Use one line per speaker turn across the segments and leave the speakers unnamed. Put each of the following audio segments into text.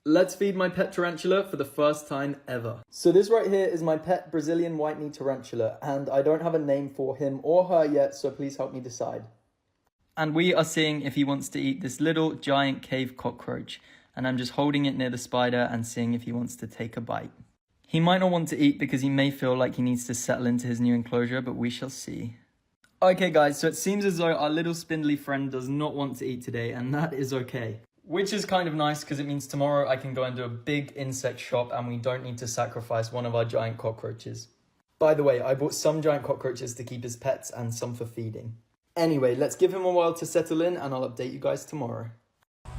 Let's feed my pet tarantula for the first time ever. So this right here is my pet Brazilian white-knee tarantula, and I don't have a name for him or her yet, so please help me decide. And we are seeing if he wants to eat this little giant cave cockroach, and I'm just holding it near the spider and seeing if he wants to take a bite. He might not want to eat because he may feel like he needs to settle into his new enclosure, but we shall see. Okay guys, so it seems as though our little spindly friend does not want to eat today, and that is okay. Which is kind of nice because it means tomorrow I can go and do a big insect shop and we don't need to sacrifice one of our giant cockroaches. By the way, I bought some giant cockroaches to keep as pets and some for feeding. Anyway, let's give him a while to settle in and I'll update you guys tomorrow.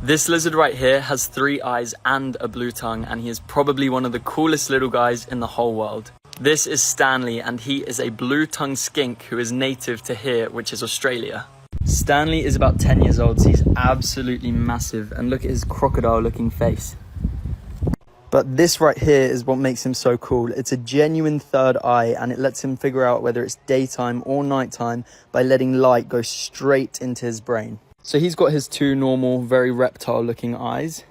This lizard right here has 3 eyes and a blue tongue, and he is probably one of the coolest little guys in the whole world. This is Stanley, and he is a blue-tongued skink who is native to here, which is Australia. Stanley is about 10 years old, so he's absolutely massive, and look at his crocodile-looking face. But this right here is what makes him so cool. It's a genuine third eye, and it lets him figure out whether it's daytime or nighttime by letting light go straight into his brain. So he's got his 2 normal, very reptile-looking eyes,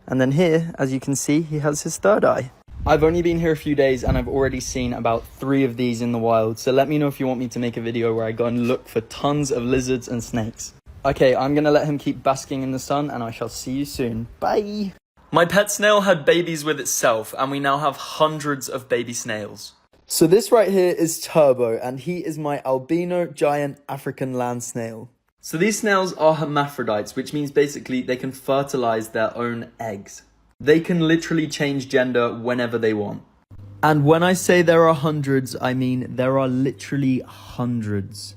and then here, as you can see, he has his third eye. I've only been here a few days and I've already seen about 3 of these in the wild, so let me know if you want me to make a video where I go and look for tons of lizards and snakes. Okay, I'm gonna let him keep basking in the sun and I shall see you soon. Bye! My pet snail had babies with itself and we now have hundreds of baby snails. So this right here is Turbo, and he is my albino giant African land snail. So these snails are hermaphrodites, which means basically they can fertilize their own eggs. They can literally change gender whenever they want. And when I say there are hundreds, I mean there are literally hundreds.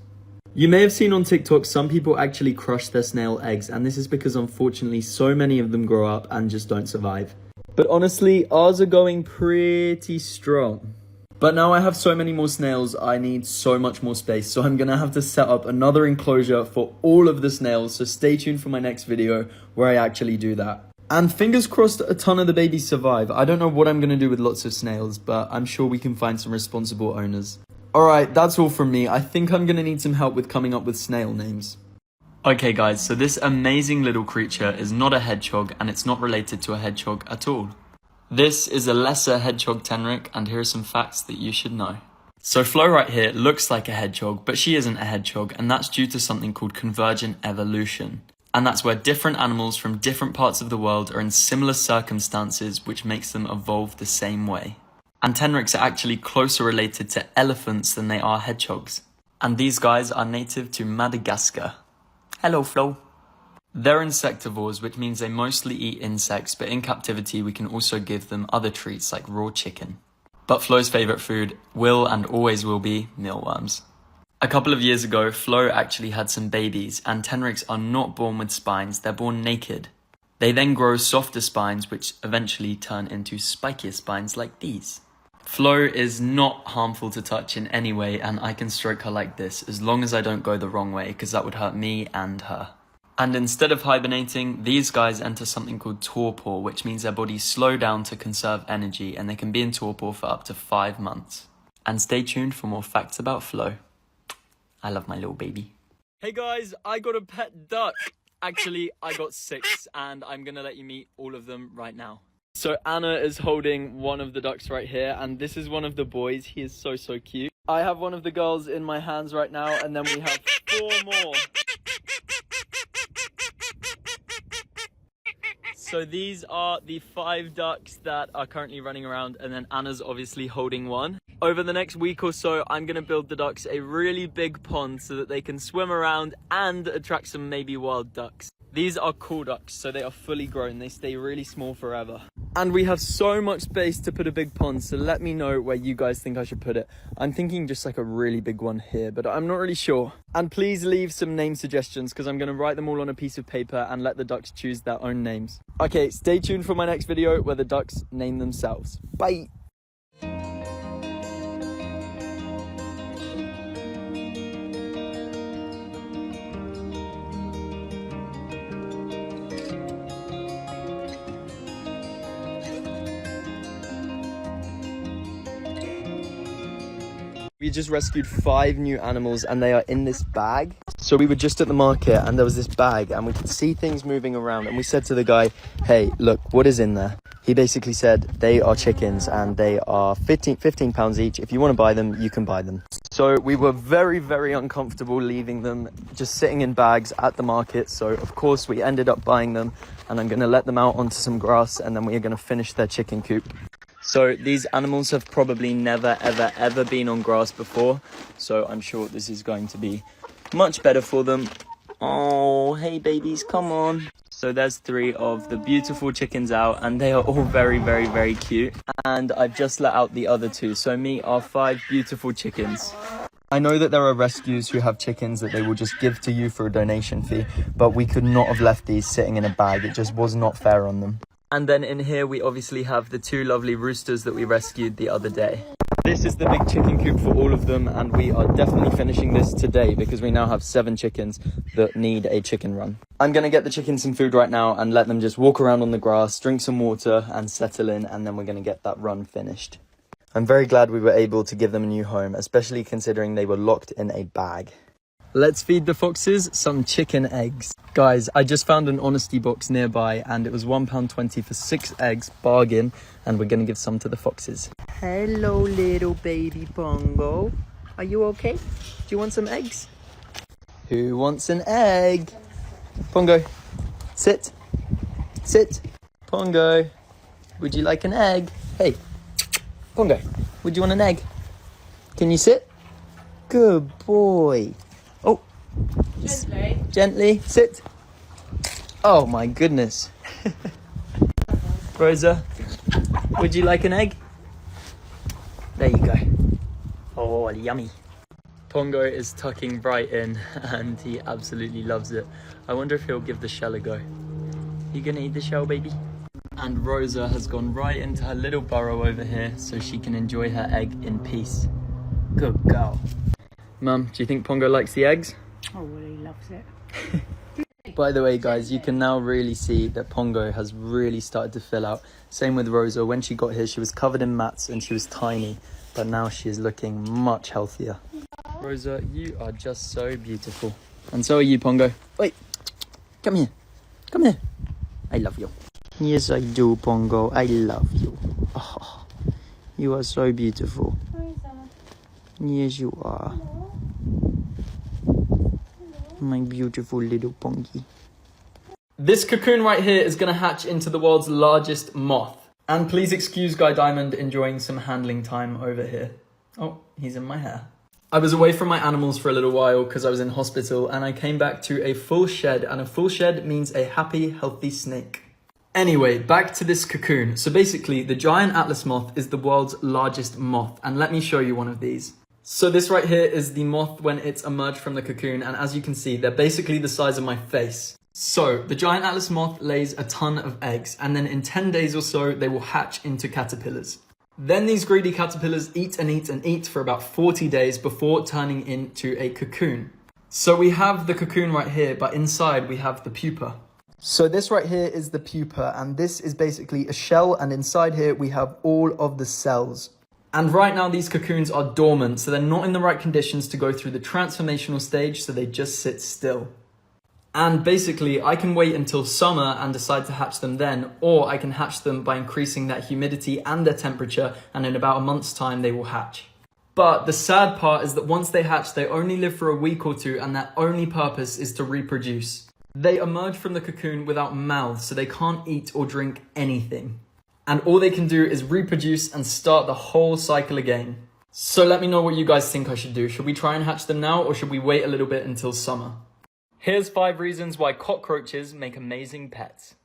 You may have seen on TikTok some people actually crush their snail eggs, and this is because unfortunately so many of them grow up and just don't survive. But honestly, ours are going pretty strong. But now I have so many more snails, I need so much more space, so I'm gonna have to set up another enclosure for all of the snails, so stay tuned for my next video where I actually do that. And fingers crossed a ton of the babies survive. I don't know what I'm going to do with lots of snails, but I'm sure we can find some responsible owners. Alright, that's all from me. I think I'm going to need some help with coming up with snail names. Okay guys, so this amazing little creature is not a hedgehog and it's not related to a hedgehog at all. This is a lesser hedgehog tenric, and here are some facts that you should know. So Flo right here looks like a hedgehog, but she isn't a hedgehog, and that's due to something called convergent evolution. And that's where different animals from different parts of the world are in similar circumstances, which makes them evolve the same way. And tenrics are actually closer related to elephants than they are hedgehogs. And these guys are native to Madagascar. Hello, Flo. They're insectivores, which means they mostly eat insects, but in captivity we can also give them other treats like raw chicken. But Flo's favourite food will and always will be mealworms. A couple of years ago, Flo actually had some babies, and tenrics are not born with spines, they're born naked. They then grow softer spines, which eventually turn into spikier spines like these. Flo is not harmful to touch in any way, and I can stroke her like this, as long as I don't go the wrong way, because that would hurt me and her. And instead of hibernating, these guys enter something called torpor, which means their bodies slow down to conserve energy, and they can be in torpor for up to 5 months. And stay tuned for more facts about Flo. I love my little baby. Hey guys, I got a pet duck. Actually, I got 6, and I'm gonna let you meet all of them right now. So Anna is holding one of the ducks right here, and this is one of the boys. He is so cute. I have one of the girls in my hands right now, and then we have 4 more. So these are the 5 ducks that are currently running around, and then Anna's obviously holding one. Over the next week or so, I'm going to build the ducks a really big pond so that they can swim around and attract some maybe wild ducks. These are cool ducks, so they are fully grown. They stay really small forever. And we have so much space to put a big pond, so let me know where you guys think I should put it. I'm thinking just like a really big one here, but I'm not really sure. And please leave some name suggestions, because I'm going to write them all on a piece of paper and let the ducks choose their own names. Okay, stay tuned for my next video where the ducks name themselves. Bye! We just rescued 5 new animals and they are in this bag. So we were just at the market and there was this bag and we could see things moving around, and we said to the guy, hey, look, what is in there? He basically said they are chickens and they are 15 pounds each. If you want to buy them, you can buy them. So we were very, very uncomfortable leaving them just sitting in bags at the market. So of course we ended up buying them, and I'm going to let them out onto some grass, and then we are going to finish their chicken coop. So these animals have probably never, ever, ever been on grass before. So I'm sure this is going to be much better for them. Oh, hey babies, come on. So there's 3 of the beautiful chickens out, and they are all very, very, very cute. And I've just let out the other 2. So meet our 5 beautiful chickens. I know that there are rescues who have chickens that they will just give to you for a donation fee, but we could not have left these sitting in a bag. It just was not fair on them. And then in here, we obviously have the 2 lovely roosters that we rescued the other day. This is the big chicken coop for all of them, and we are definitely finishing this today because we now have 7 chickens that need a chicken run. I'm going to get the chickens some food right now and let them just walk around on the grass, drink some water and settle in, and then we're going to get that run finished. I'm very glad we were able to give them a new home, especially considering they were locked in a bag. Let's feed the foxes some chicken eggs. Guys, I just found an honesty box nearby and it was £1.20 for 6 eggs, bargain, and we're going to give some to the foxes. Hello, little baby Pongo. Are you okay? Do you want some eggs? Who wants an egg? Pongo, sit. Sit. Pongo, would you like an egg? Hey, Pongo, would you want an egg? Can you sit? Good boy. Oh,
Gently.
Gently, sit. Oh my goodness. Rosa, would you like an egg? There you go. Oh, yummy. Pongo is tucking right in and he absolutely loves it. I wonder if he'll give the shell a go. You gonna eat the shell, baby? And Rosa has gone right into her little burrow over here so she can enjoy her egg in peace. Good girl. Mum, do you think Pongo likes the eggs?
Oh, well, he loves it.
By the way, guys, you can now really see that Pongo has really started to fill out. Same with Rosa. When she got here, she was covered in mats and she was tiny, but now she is looking much healthier. Rosa, you are just so beautiful. And so are you, Pongo. Wait, come here. Come here. I love you. Yes, I do, Pongo. I love you. Oh, you are so beautiful. Yes, you are. My beautiful little Pongy. This cocoon right here is going to hatch into the world's largest moth. And please excuse Guy Diamond enjoying some handling time over here. Oh, he's in my hair. I was away from my animals for a little while because I was in hospital, and I came back to a full shed, and a full shed means a happy, healthy snake. Anyway, back to this cocoon. So basically, the giant Atlas moth is the world's largest moth, and let me show you one of these. So this right here is the moth when it's emerged from the cocoon, and as you can see, they're basically the size of my face. So the giant Atlas moth lays a ton of eggs, and then in 10 days or so, they will hatch into caterpillars. Then these greedy caterpillars eat and eat and eat for about 40 days before turning into a cocoon. So we have the cocoon right here, but inside we have the pupa. So this right here is the pupa, and this is basically a shell, and inside here we have all of the cells. And right now these cocoons are dormant, so they're not in the right conditions to go through the transformational stage, so they just sit still. And basically I can wait until summer and decide to hatch them then, or I can hatch them by increasing their humidity and their temperature, and in about a month's time they will hatch. But the sad part is that once they hatch, they only live for a week or two, and their only purpose is to reproduce. They emerge from the cocoon without mouths, so they can't eat or drink anything. And all they can do is reproduce and start the whole cycle again. So let me know what you guys think I should do. Should we try and hatch them now, or should we wait a little bit until summer? Here's 5 reasons why cockroaches make amazing pets.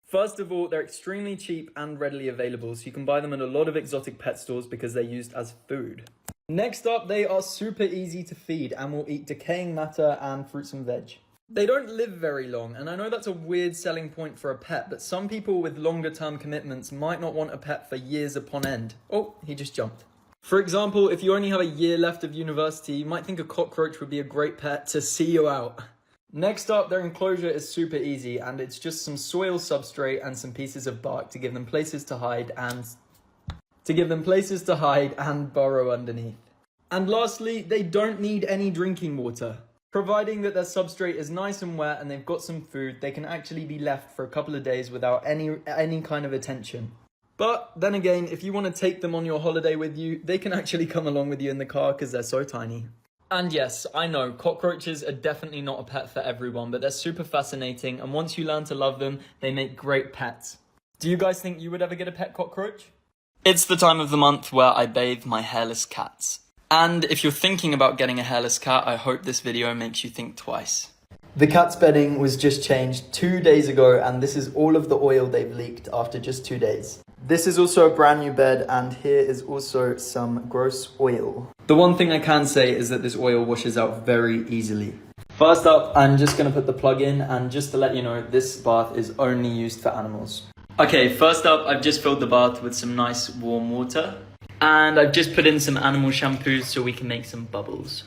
First of all, they're extremely cheap and readily available, so you can buy them at a lot of exotic pet stores because they're used as food. Next up, they are super easy to feed and will eat decaying matter and fruits and veg. They don't live very long, and I know that's a weird selling point for a pet, but some people with longer term commitments might not want a pet for years upon end. Oh, he just jumped. For example, if you only have a year left of university, you might think a cockroach would be a great pet to see you out. Next up, their enclosure is super easy, and it's just some soil substrate and some pieces of bark to give them places to hide and burrow underneath. And lastly, they don't need any drinking water. Providing that their substrate is nice and wet and they've got some food, they can actually be left for a couple of days without any kind of attention. But then again, if you want to take them on your holiday with you, they can actually come along with you in the car because they're so tiny. And yes, I know, cockroaches are definitely not a pet for everyone, but they're super fascinating, and once you learn to love them, they make great pets. Do you guys think you would ever get a pet cockroach? It's the time of the month where I bathe my hairless cats. And if you're thinking about getting a hairless cat, I hope this video makes you think twice. The cat's bedding was just changed 2 days ago, and this is all of the oil they've leaked after just 2 days. This is also a brand new bed, and here is also some gross oil. The one thing I can say is that this oil washes out very easily. First up, I'm just going to put the plug in, and just to let you know, this bath is only used for animals. Okay, first up, I've just filled the bath with some nice warm water, and I've just put in some animal shampoo so we can make some bubbles.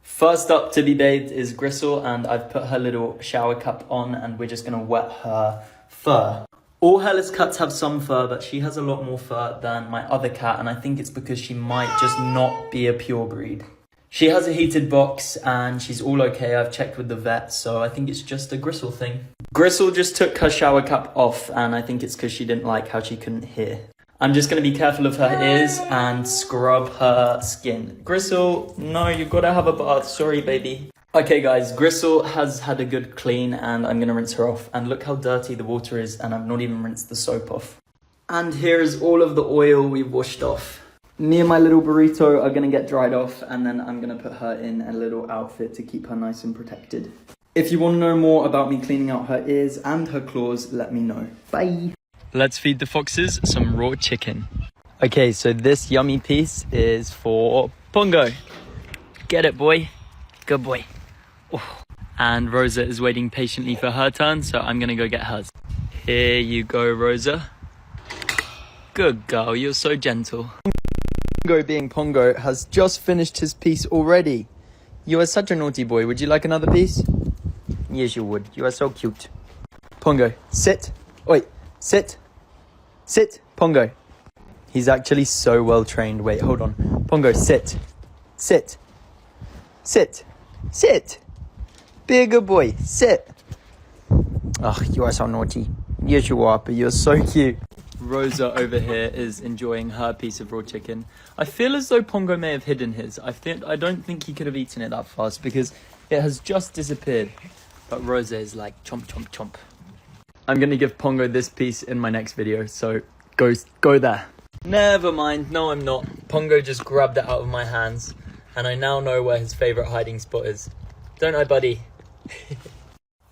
First up to be bathed is Gristle, and I've put her little shower cap on, and we're just going to wet her fur. All hairless cats have some fur, but she has a lot more fur than my other cat, and I think it's because she might just not be a pure breed. She has a heated box, and she's all okay. I've checked with the vet, so I think it's just a Gristle thing. Gristle just took her shower cap off, and I think it's because she didn't like how she couldn't hear. I'm just going to be careful of her ears and scrub her skin. Gristle, no, you've got to have a bath. Sorry, baby. Okay guys, Gristle has had a good clean, and I'm going to rinse her off. And look how dirty the water is, and I've not even rinsed the soap off. And here is all of the oil we've washed off. Me and my little burrito are going to get dried off, and then I'm going to put her in a little outfit to keep her nice and protected. If you want to know more about me cleaning out her ears and her claws, let me know. Bye! Let's feed the foxes some raw chicken. Okay, so this yummy piece is for Pongo. Get it, boy. Good boy. Oh. And Rosa is waiting patiently for her turn, so I'm going to go get hers. Here you go, Rosa. Good girl, you're so gentle. Pongo, being Pongo, has just finished his piece already. You are such a naughty boy. Would you like another piece? Yes, you would. You are so cute. Pongo, sit. Oi, sit. Sit, Pongo. He's actually so well trained. Wait, hold on. Pongo, sit. Sit. Sit. Sit. Be a good boy. Sit. Oh, you are so naughty. Yes, you are, but you're so cute. Rosa over here is enjoying her piece of raw chicken. I feel as though Pongo may have hidden his. I don't think he could have eaten it that fast because it has just disappeared. But Rosa is like chomp, chomp, chomp. I'm going to give Pongo this piece in my next video, so go there. Never mind, no I'm not. Pongo just grabbed it out of my hands, and I now know where his favourite hiding spot is. Don't I, buddy?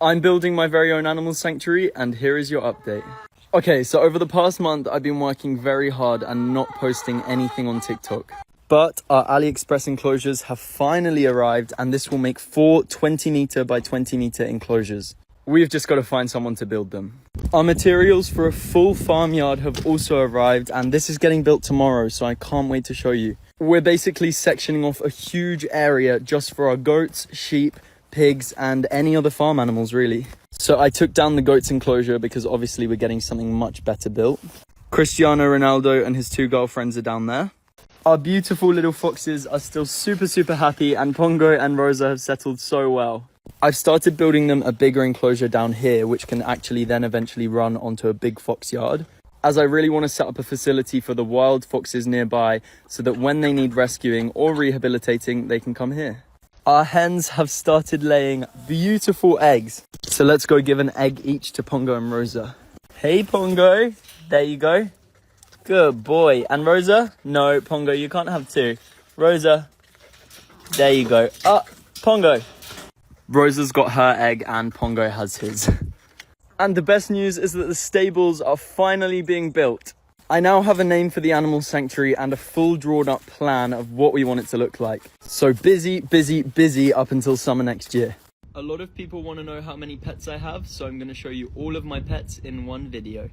I'm building my very own animal sanctuary, and here is your update. Okay, so over the past month, I've been working very hard and not posting anything on TikTok. But our AliExpress enclosures have finally arrived, and this will make 4 20-meter by 20-meter enclosures. We've just got to find someone to build them. Our materials for a full farmyard have also arrived, and this is getting built tomorrow, so I can't wait to show you. We're basically sectioning off a huge area just for our goats, sheep, pigs, and any other farm animals, really. So I took down the goats enclosure because obviously we're getting something much better built. Cristiano Ronaldo and his 2 girlfriends are down there. Our beautiful little foxes are still super happy, and Pongo and Rosa have settled so well. I've started building them a bigger enclosure down here, which can actually then eventually run onto a big fox yard, as I really want to set up a facility for the wild foxes nearby so that when they need rescuing or rehabilitating, they can come here. Our hens have started laying beautiful eggs. So let's go give an egg each to Pongo and Rosa. Hey, Pongo. There you go. Good boy. And Rosa? No, Pongo, you can't have 2. Rosa. There you go. Pongo. Rosa's got her egg and Pongo has his. And the best news is that the stables are finally being built. I now have a name for the animal sanctuary and a full drawn up plan of what we want it to look like. So busy up until summer next year. A lot of people want to know how many pets I have, so I'm going to show you all of my pets in one video.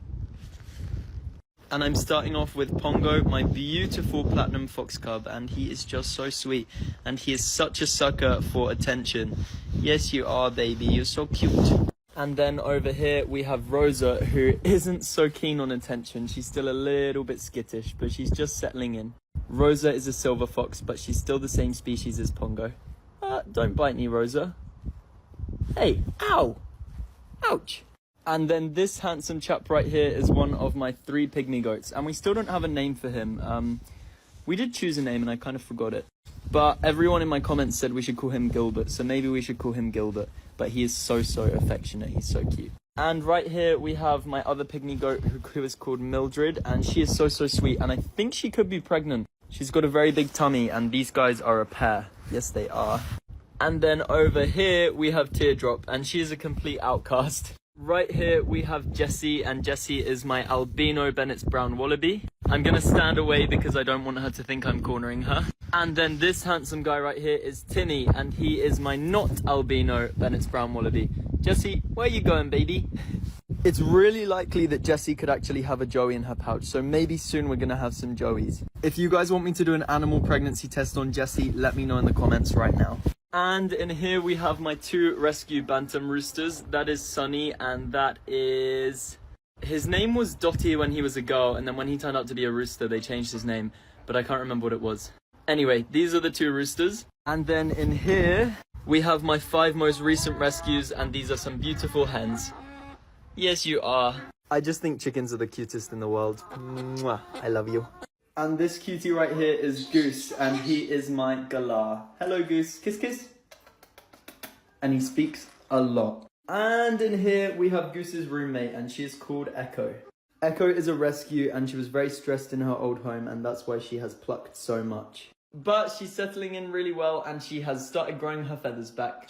And I'm starting off with Pongo, my beautiful platinum fox cub, and he is just so sweet. And he is such a sucker for attention. Yes, you are, baby. You're so cute. And then over here we have Rosa, who isn't so keen on attention. She's still a little bit skittish, but she's just settling in. Rosa is a silver fox, but she's still the same species as Pongo. Don't bite me, Rosa. Hey, ow! Ouch! And then this handsome chap right here is one of my 3 pygmy goats, and we still don't have a name for him. We did choose a name and I kind of forgot it. But everyone in my comments said we should call him Gilbert, so maybe we should call him Gilbert. But he is so affectionate, he's so cute. And right here we have my other pygmy goat who is called Mildred, and she is so sweet, and I think she could be pregnant. She's got a very big tummy, and these guys are a pair. Yes, they are. And then over here we have Teardrop, and she is a complete outcast. Right here we have Jessie, and Jessie is my albino Bennett's brown wallaby. I'm gonna stand away because I don't want her to think I'm cornering her. And then this handsome guy right here is Tinny, and he is my not albino Bennett's brown wallaby. Jessie, where you going, baby? It's really likely that Jessie could actually have a Joey in her pouch, so maybe soon we're gonna have some Joeys. If you guys want me to do an animal pregnancy test on Jessie, let me know in the comments right now. And in here we have my 2 rescue bantam roosters. That is Sunny, and that is... His name was Dottie when he was a girl, and then when he turned out to be a rooster, they changed his name, but I can't remember what it was. Anyway, these are the 2 roosters. And then in here, we have my 5 most recent rescues, and these are some beautiful hens. Yes, you are. I just think chickens are the cutest in the world. Mwah, I love you. And this cutie right here is Goose, and he is my galah. Hello, Goose. Kiss, kiss. And he speaks a lot. And in here, we have Goose's roommate, and she is called Echo. Echo is a rescue, and she was very stressed in her old home, and that's why she has plucked so much. But she's settling in really well, and she has started growing her feathers back.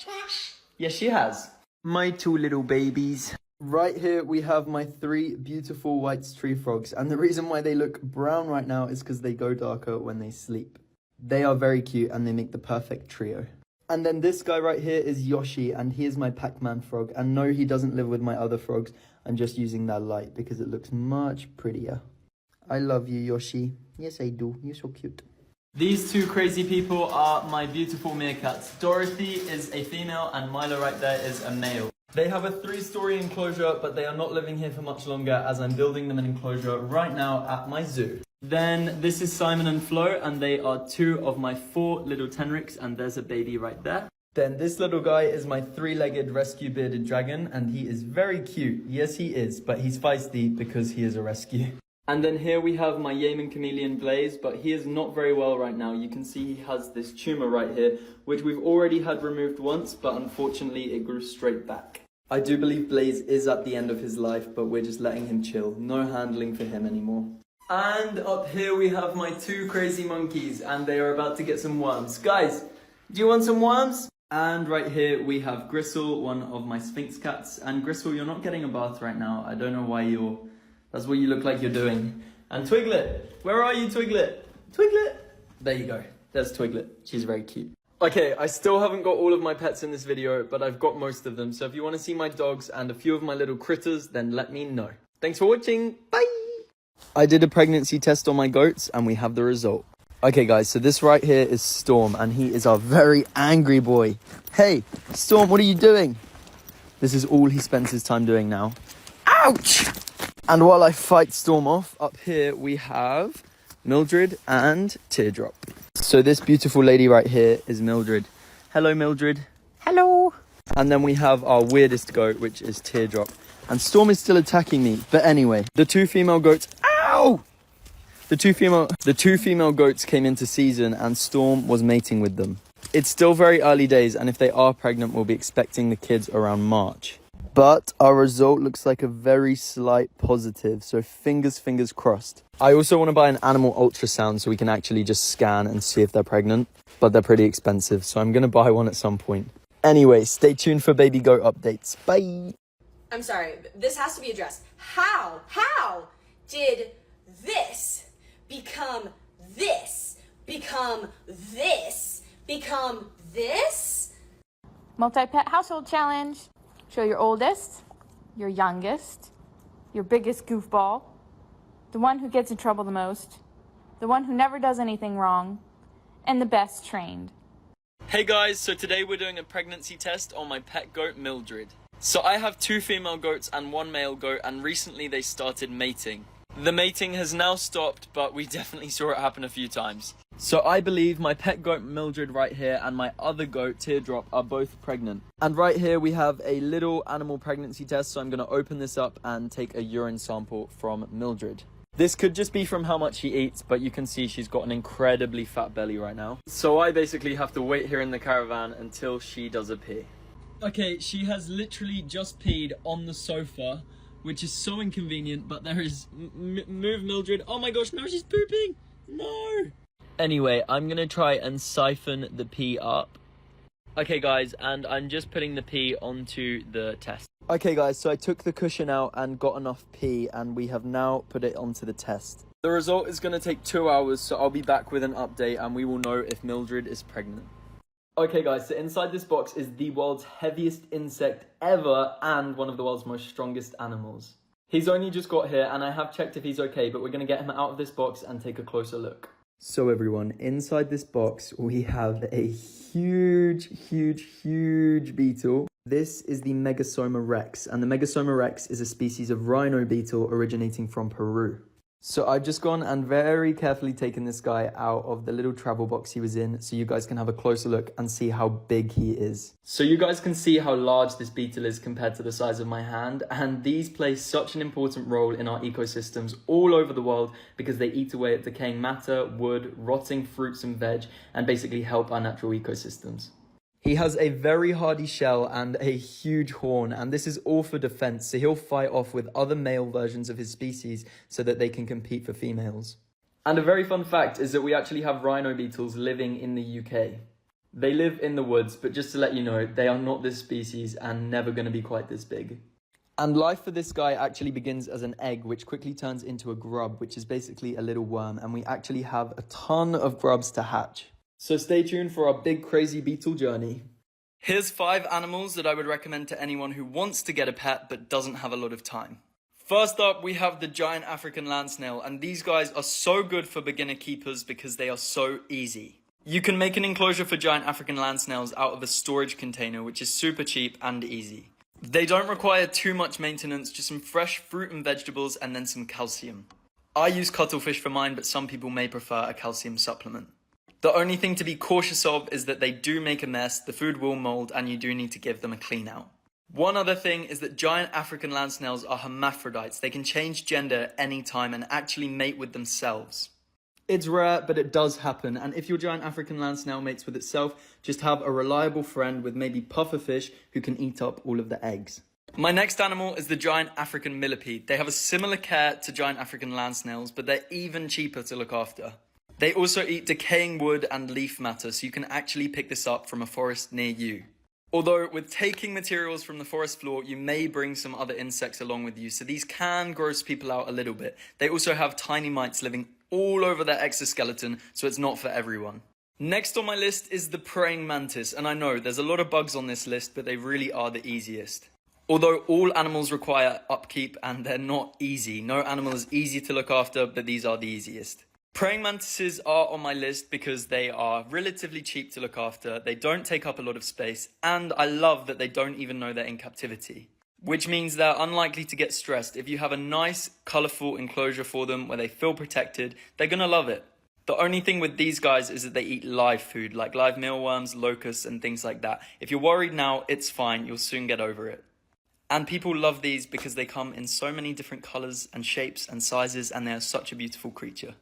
Yes, she has. My 2 little babies. Right here, we have my 3 beautiful white tree frogs, and the reason why they look brown right now is because they go darker when they sleep. They are very cute, and they make the perfect trio. And then this guy right here is Yoshi, and he is my Pac-Man frog. And no, he doesn't live with my other frogs. I'm just using that light because it looks much prettier. I love you, Yoshi. Yes, I do. You're so cute. These 2 crazy people are my beautiful meerkats. Dorothy is a female, and Milo right there is a male. They have a 3-story enclosure, but they are not living here for much longer as I'm building them an enclosure right now at my zoo. Then this is Simon and Flo, and they are 2 of my 4 little tenrics, and there's a baby right there. Then this little guy is my 3-legged rescue bearded dragon, and he is very cute. Yes, he is, but he's feisty because he is a rescue. And then here we have my Yemen chameleon Blaze, but he is not very well right now. You can see he has this tumor right here, which we've already had removed once, but unfortunately it grew straight back. I do believe Blaze is at the end of his life, but we're just letting him chill. No handling for him anymore. And up here we have my 2 crazy monkeys, and they are about to get some worms. Guys, do you want some worms? And right here we have Gristle, one of my Sphinx cats. And Gristle, you're not getting a bath right now. I don't know why that's what you look like you're doing. And Twiglet, where are you, Twiglet? Twiglet! There you go. There's Twiglet. She's very cute. Okay, I still haven't got all of my pets in this video, but I've got most of them. So if you want to see my dogs and a few of my little critters, then let me know. Thanks for watching. Bye! I did a pregnancy test on my goats, and we have the result. Okay, guys, so this right here is Storm, and he is a very angry boy. Hey, Storm, what are you doing? This is all he spends his time doing now. Ouch! And while I fight Storm off, up here we have Mildred and Teardrop. So this beautiful lady right here is Mildred. Hello, Mildred. Hello. And then we have our weirdest goat, which is Teardrop. And Storm is still attacking me. But anyway, the 2 female goats... Ow! The two female goats came into season, and Storm was mating with them. It's still very early days, and if they are pregnant, we'll be expecting the kids around March. But our result looks like a very slight positive, so fingers crossed. I also want to buy an animal ultrasound so we can actually just scan and see if they're pregnant, but they're pretty expensive, so I'm going to buy one at some point. Anyway, stay tuned for baby goat updates. Bye!
I'm sorry, this has to be addressed. How did this become this, become this, become this?
Multi-pet household challenge. Show your oldest, your youngest, your biggest goofball, the one who gets in trouble the most, the one who never does anything wrong, and the best trained.
Hey guys, so today we're doing a pregnancy test on my pet goat Mildred. So I have 2 female goats and 1 male goat, and recently they started mating. The mating has now stopped, but we definitely saw it happen a few times. So I believe my pet goat Mildred right here and my other goat Teardrop are both pregnant. And right here we have a little animal pregnancy test, so I'm going to open this up and take a urine sample from Mildred. This could just be from how much she eats, but you can see she's got an incredibly fat belly right now. So I basically have to wait here in the caravan until she does a pee. Okay, she has literally just peed on the sofa, which is so inconvenient, but there is... move, Mildred. Oh my gosh, now she's pooping! No! Anyway, I'm gonna try and siphon the pee up. Okay guys, and I'm just putting the pee onto the test. Okay guys, so I took the cushion out and got enough pee, and we have now put it onto the test. The result is gonna take 2 hours, so I'll be back with an update and we will know if Mildred is pregnant. Okay guys, so inside this box is the world's heaviest insect ever and one of the world's most strongest animals. He's only just got here and I have checked if he's okay, but we're gonna get him out of this box and take a closer look. So everyone, inside this box we have a huge beetle. This is the Megasoma rex, and the Megasoma rex is a species of rhino beetle originating from Peru. So I've just gone and very carefully taken this guy out of the little travel box he was in so you guys can have a closer look and see how big he is. So you guys can see how large this beetle is compared to the size of my hand, and these play such an important role in our ecosystems all over the world because they eat away at decaying matter, wood, rotting fruits and veg, and basically help our natural ecosystems. He has a very hardy shell and a huge horn, and this is all for defense, so he'll fight off with other male versions of his species so that they can compete for females. And a very fun fact is that we actually have rhino beetles living in the UK. They live in the woods, but just to let you know, they are not this species and never going to be quite this big. And life for this guy actually begins as an egg, which quickly turns into a grub, which is basically a little worm, and we actually have a ton of grubs to hatch. So stay tuned for our big crazy beetle journey. Here's 5 animals that I would recommend to anyone who wants to get a pet but doesn't have a lot of time. First up, we have the giant African land snail, and these guys are so good for beginner keepers because they are so easy. You can make an enclosure for giant African land snails out of a storage container, which is super cheap and easy. They don't require too much maintenance, just some fresh fruit and vegetables and then some calcium. I use cuttlefish for mine, but some people may prefer a calcium supplement. The only thing to be cautious of is that they do make a mess, the food will mold, and you do need to give them a clean out. One other thing is that giant African land snails are hermaphrodites. They can change gender at any time and actually mate with themselves. It's rare, but it does happen, and if your giant African land snail mates with itself, just have a reliable friend with maybe pufferfish who can eat up all of the eggs. My next animal is the giant African millipede. They have a similar care to giant African land snails, but they're even cheaper to look after. They also eat decaying wood and leaf matter, so you can actually pick this up from a forest near you. Although with taking materials from the forest floor, you may bring some other insects along with you, so these can gross people out a little bit. They also have tiny mites living all over their exoskeleton, so it's not for everyone. Next on my list is the praying mantis, and I know there's a lot of bugs on this list, but they really are the easiest. Although all animals require upkeep and they're not easy. No animal is easy to look after, but these are the easiest. Praying mantises are on my list because they are relatively cheap to look after, they don't take up a lot of space, and I love that they don't even know they're in captivity. Which means they're unlikely to get stressed. If you have a nice, colourful enclosure for them where they feel protected, they're gonna love it. The only thing with these guys is that they eat live food, like live mealworms, locusts, and things like that. If you're worried now, it's fine, you'll soon get over it. And people love these because they come in so many different colours and shapes and sizes, and they are such a beautiful creature.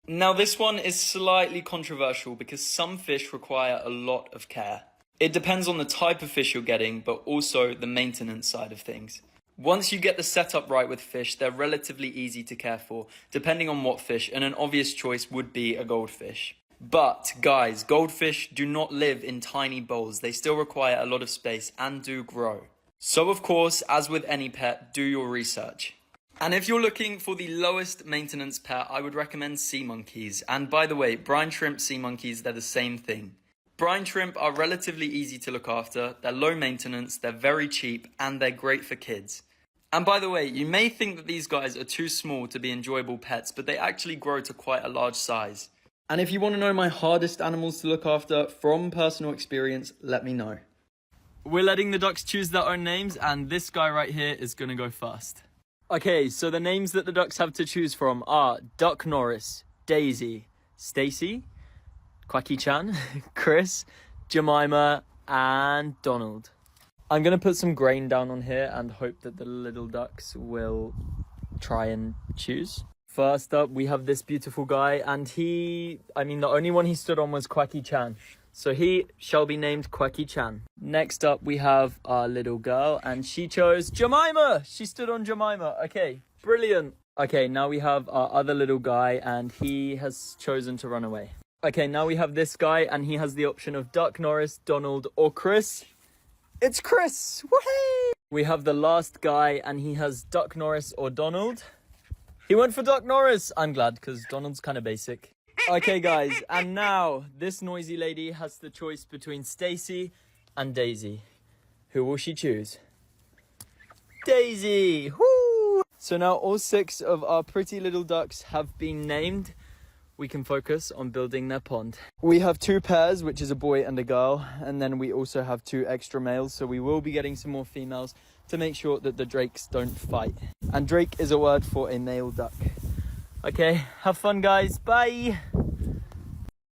Now this one is slightly controversial because some fish require a lot of care. It depends on the type of fish you're getting, but also the maintenance side of things. Once you get the setup right with fish, they're relatively easy to care for, depending on what fish, and an obvious choice would be a goldfish. But guys, goldfish do not live in tiny bowls. They still require a lot of space and do grow. So of course, as with any pet, do your research. And if you're looking for the lowest maintenance pet, I would recommend sea monkeys. And by the way, brine shrimp, sea monkeys, they're the same thing. Brine shrimp are relatively easy to look after, they're low maintenance, they're very cheap, and they're great for kids. And by the way, you may think that these guys are too small to be enjoyable pets, but they actually grow to quite a large size. And if you want to know my hardest animals to look after from personal experience, let me know. We're letting the ducks choose their own names, and this guy right here is going to go first. Okay, so the names that the ducks have to choose from are Duck Norris, Daisy, Stacy, Quacky-chan, Chris, Jemima, and Donald. I'm going to put some grain down on here and hope that the little ducks will try and choose. First up, we have this beautiful guy, and the only one he stood on was Quacky-chan. So he shall be named Quacky-chan. Next up, we have our little girl, and she chose Jemima. She stood on Jemima. Okay, brilliant. Okay, now we have our other little guy, and he has chosen to run away. Okay, now we have this guy, and he has the option of Duck Norris, Donald, or Chris. It's Chris! Woohoo! We have the last guy, and he has Duck Norris or Donald. He went for Duck Norris. I'm glad, because Donald's kind of basic. Okay, guys, and now this noisy lady has the choice between Stacy and Daisy. Who will she choose? Daisy! Woo! So now all 6 of our pretty little ducks have been named. We can focus on building their pond. We have 2 pairs, which is a boy and a girl, and then we also have 2 extra males, so we will be getting some more females to make sure that the drakes don't fight. And drake is a word for a male duck. Okay, have fun, guys. Bye!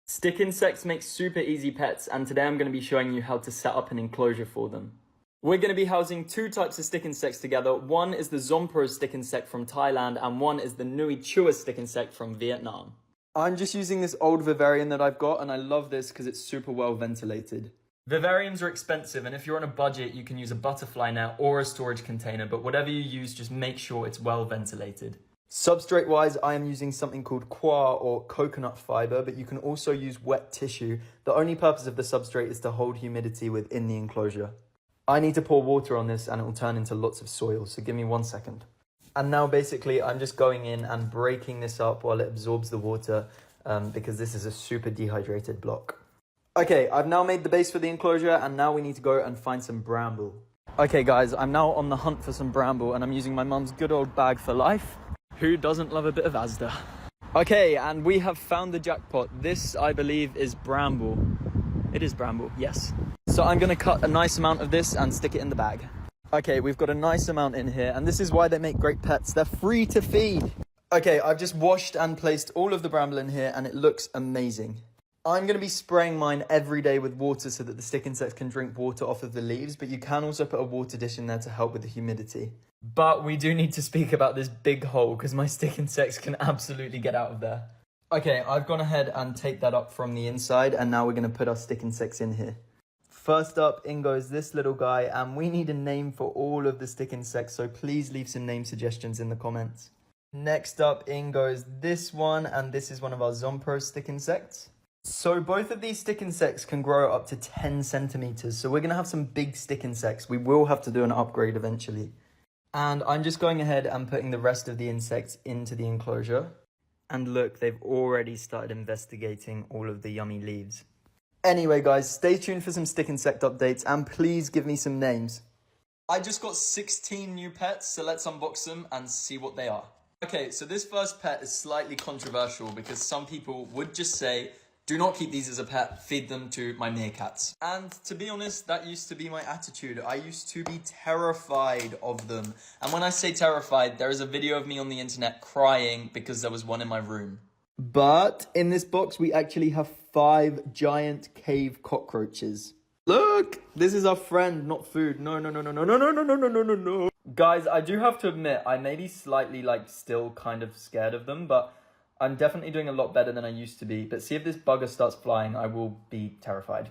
Stick insects make super easy pets, and today I'm going to be showing you how to set up an enclosure for them. We're going to be housing 2 types of stick insects together. One is the Zompro stick insect from Thailand, and one is the Nui Chua stick insect from Vietnam. I'm just using this old vivarium that I've got, and I love this because it's super well ventilated. Vivariums are expensive, and if you're on a budget, you can use a butterfly net or a storage container, but whatever you use, just make sure it's well ventilated. Substrate-wise, I am using something called coir or coconut fiber, but you can also use wet tissue. The only purpose of the substrate is to hold humidity within the enclosure. I need to pour water on this and it will turn into lots of soil, so give me 1 second. And now basically I'm just going in and breaking this up while it absorbs the water because this is a super dehydrated block. Okay, I've now made the base for the enclosure and now we need to go and find some bramble. Okay guys, I'm now on the hunt for some bramble and I'm using my mum's good old bag for life. Who doesn't love a bit of Asda? Okay, and we have found the jackpot. This, I believe, is bramble. It is bramble, yes. So I'm gonna cut a nice amount of this and stick it in the bag. Okay, we've got a nice amount in here, and this is why they make great pets. They're free to feed. Okay, I've just washed and placed all of the bramble in here, and it looks amazing. I'm going to be spraying mine every day with water so that the stick insects can drink water off of the leaves, but you can also put a water dish in there to help with the humidity. But we do need to speak about this big hole, because my stick insects can absolutely get out of there. Okay, I've gone ahead and taped that up from the inside, and now we're going to put our stick insects in here. First up, in goes this little guy, and we need a name for all of the stick insects, so please leave some name suggestions in the comments. Next up, in goes this one, and this is one of our Zompro stick insects. So both of these stick insects can grow up to 10 centimeters, so we're going to have some big stick insects. We will have to do an upgrade eventually. And I'm just going ahead and putting the rest of the insects into the enclosure. And look, they've already started investigating all of the yummy leaves. Anyway, guys, stay tuned for some stick insect updates and please give me some names. I just got 16 new pets, so let's unbox them and see what they are. Okay, so this first pet is slightly controversial because some people would just say, do not keep these as a pet, feed them to my meerkats. And to be honest, that used to be my attitude. I used to be terrified of them. And when I say terrified, there is a video of me on the internet crying because there was one in my room. But in this box, we actually have 5 giant cave cockroaches. Look, this is our friend, not food. No. Guys, I do have to admit, I may be slightly, still kind of scared of them, but I'm definitely doing a lot better than I used to be. But see if this bugger starts flying, I will be terrified.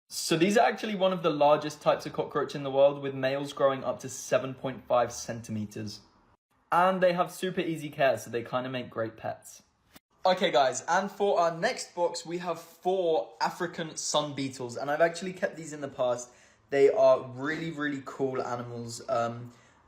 So these are actually one of the largest types of cockroach in the world, with males growing up to 7.5 centimeters. And they have super easy care, so they kind of make great pets. Okay guys, and for our next box, we have 4 African sun beetles, and I've actually kept these in the past. They are really, really cool animals,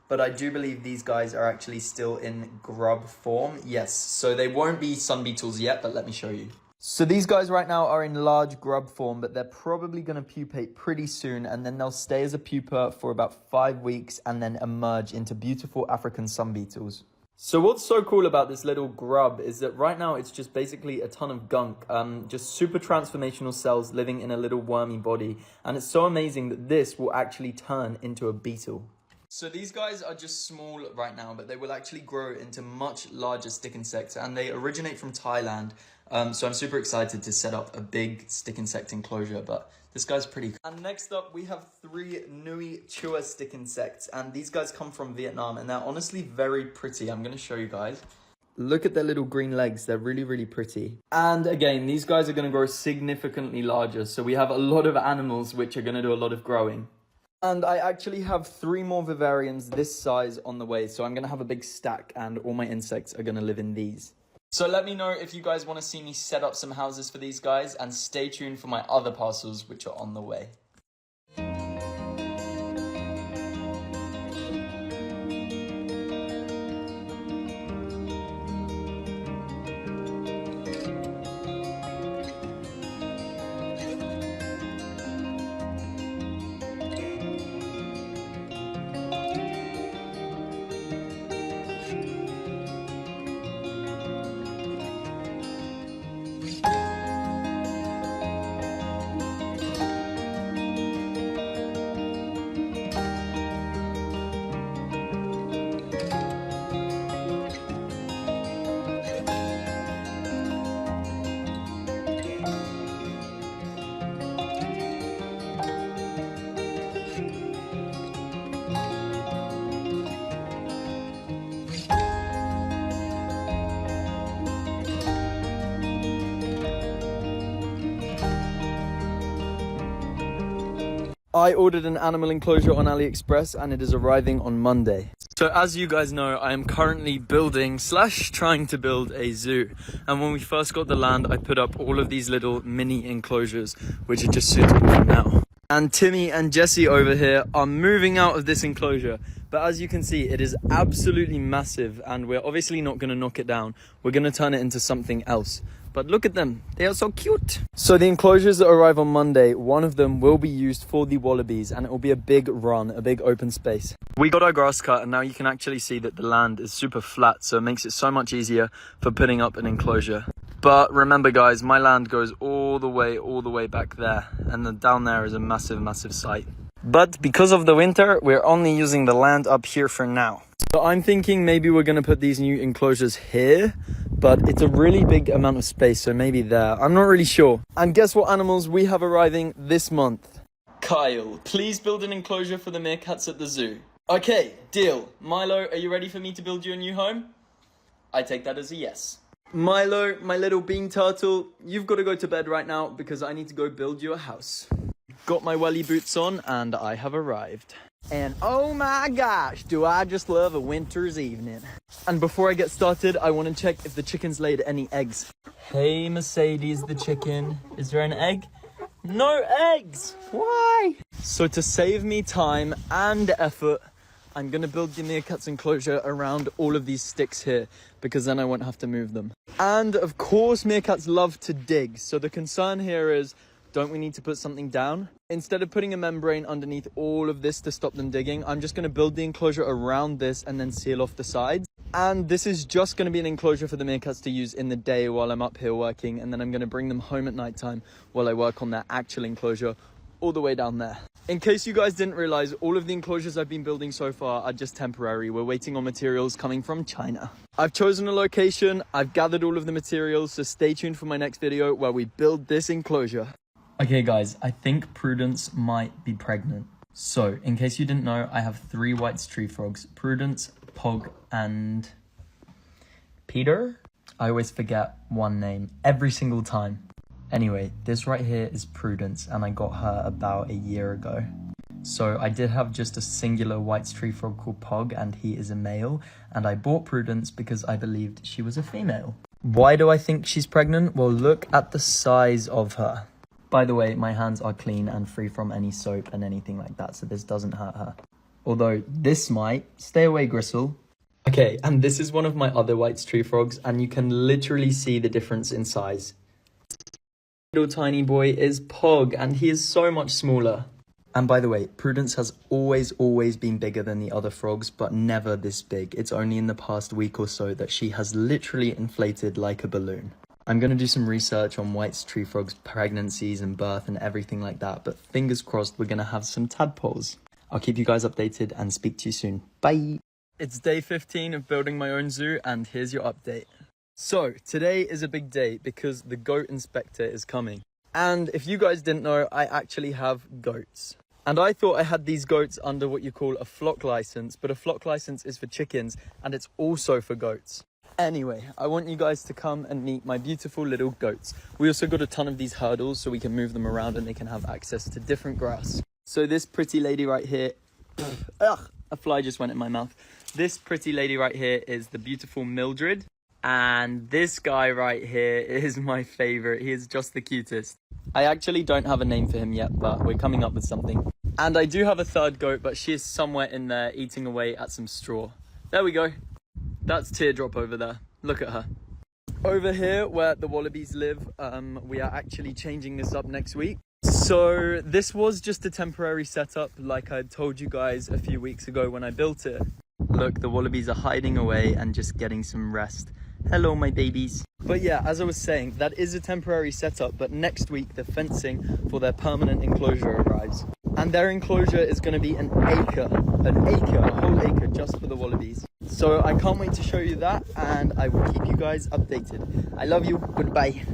but I do believe these guys are actually still in grub form. Yes, so they won't be sun beetles yet, but let me show you. So these guys right now are in large grub form, but they're probably going to pupate pretty soon, and then they'll stay as a pupa for about 5 weeks and then emerge into beautiful African sun beetles. So what's so cool about this little grub is that right now it's just basically a ton of gunk, just super transformational cells living in a little wormy body. And it's so amazing that this will actually turn into a beetle. So these guys are just small right now, but they will actually grow into much larger stick insects, and they originate from Thailand. So I'm super excited to set up a big stick insect enclosure, but this guy's pretty cool. And next up, we have 3 Nui Chua stick insects, and these guys come from Vietnam, and they're honestly very pretty. I'm going to show you guys. Look at their little green legs. They're really, really pretty. And again, these guys are going to grow significantly larger. So we have a lot of animals which are going to do a lot of growing. And I actually have 3 more vivariums this size on the way. So I'm going to have a big stack and all my insects are going to live in these. So let me know if you guys want to see me set up some houses for these guys, and stay tuned for my other parcels which are on the way. I ordered an animal enclosure on AliExpress and it is arriving on Monday. So as you guys know, I am currently building / trying to build a zoo. And when we first got the land, I put up all of these little mini enclosures, which are just suitable for now. And Timmy and Jesse over here are moving out of this enclosure. But as you can see, it is absolutely massive and we're obviously not going to knock it down. We're going to turn it into something else. But look at them, they are so cute. So the enclosures that arrive on Monday, one of them will be used for the wallabies and it will be a big run, a big open space. We got our grass cut and now you can actually see that the land is super flat, so it makes it so much easier for putting up an enclosure. But remember guys, my land goes all the way back there, and then down there is a massive site. But because of the winter, we're only using the land up here for now. So I'm thinking maybe we're going to put these new enclosures here, but it's a really big amount of space, so maybe there. I'm not really sure. And guess what animals we have arriving this month? Kyle, please build an enclosure for the meerkats at the zoo. Okay, deal. Milo, are you ready for me to build you a new home? I take that as a yes. Milo, my little bean turtle, you've got to go to bed right now because I need to go build you a house. Got my welly boots on and I have arrived. And oh my gosh, do I just love a winter's evening. And before I get started, I want to check if the chicken's laid any eggs. Hey Mercedes the chicken, is there an egg? No eggs! Why? So to save me time and effort, I'm going to build the meerkats enclosure around all of these sticks here, because then I won't have to move them. And of course meerkats love to dig, so the concern here is, don't we need to put something down? Instead of putting a membrane underneath all of this to stop them digging, I'm just going to build the enclosure around this and then seal off the sides. And this is just going to be an enclosure for the meerkats to use in the day while I'm up here working, and then I'm going to bring them home at night time while I work on their actual enclosure all the way down there. In case you guys didn't realize, all of the enclosures I've been building so far are just temporary. We're waiting on materials coming from China. I've chosen a location, I've gathered all of the materials, so stay tuned for my next video where we build this enclosure. Okay guys, I think Prudence might be pregnant. So, in case you didn't know, I have 3 white tree frogs. Prudence, Pog, and Peter? I always forget one name every single time. Anyway, this right here is Prudence, and I got her about a year ago. So I did have just a singular white tree frog called Pog, and he is a male, and I bought Prudence because I believed she was a female. Why do I think she's pregnant? Well, look at the size of her. By the way, my hands are clean and free from any soap and anything like that, so this doesn't hurt her. Although this might. Stay away, Gristle. Okay, and this is one of my other white tree frogs, and you can literally see the difference in size. Little tiny boy is Pog, and he is so much smaller. And by the way, Prudence has always been bigger than the other frogs, but never this big. It's only in the past week or so that she has literally inflated like a balloon. I'm going to do some research on white tree frogs' pregnancies and birth and everything like that, but fingers crossed we're going to have some tadpoles. I'll keep you guys updated and speak to you soon. Bye. It's day 15 of building my own zoo, and here's your update. So today is a big day because the goat inspector is coming. And if you guys didn't know, I actually have goats. And I thought I had these goats under what you call a flock license, but a flock license is for chickens and it's also for goats. Anyway, I want you guys to come and meet my beautiful little goats. We also got a ton of these hurdles so we can move them around and they can have access to different grass. So this pretty lady right here, ugh, a fly just went in my mouth. This pretty lady right here is the beautiful Mildred. And this guy right here is my favorite. He is just the cutest. I actually don't have a name for him yet, but we're coming up with something. And I do have a third goat, but she is somewhere in there eating away at some straw. There we go. That's Teardrop over there. Look at her. Over here, where the wallabies live, we are actually changing this up next week. So this was just a temporary setup, like I told you guys a few weeks ago when I built it. Look, the wallabies are hiding away and just getting some rest. Hello, my babies. But yeah, as I was saying, that is a temporary setup, but next week the fencing for their permanent enclosure arrives. And their enclosure is going to be a whole acre just for the wallabies. So I can't wait to show you that, and I will keep you guys updated. I love you. Goodbye.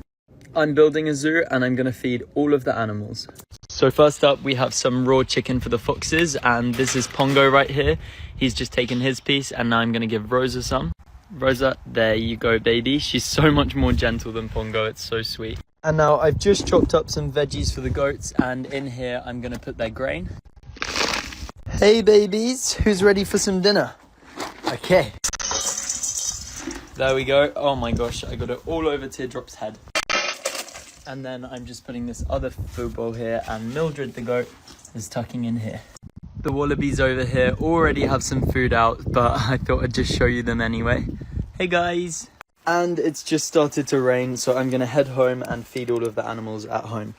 I'm building a zoo and I'm going to feed all of the animals. So first up, we have some raw chicken for the foxes, and this is Pongo right here. He's just taken his piece, and now I'm going to give Rosa some. Rosa, there you go, baby. She's so much more gentle than Pongo. It's so sweet. And now I've just chopped up some veggies for the goats, and in here I'm going to put their grain. Hey, babies. Who's ready for some dinner? Okay. There we go. Oh my gosh, I got it all over Teardrop's head. And then I'm just putting this other food bowl here, and Mildred the goat is tucking in here. The wallabies over here already have some food out, but I thought I'd just show you them anyway. Hey guys! And it's just started to rain, so I'm gonna head home and feed all of the animals at home.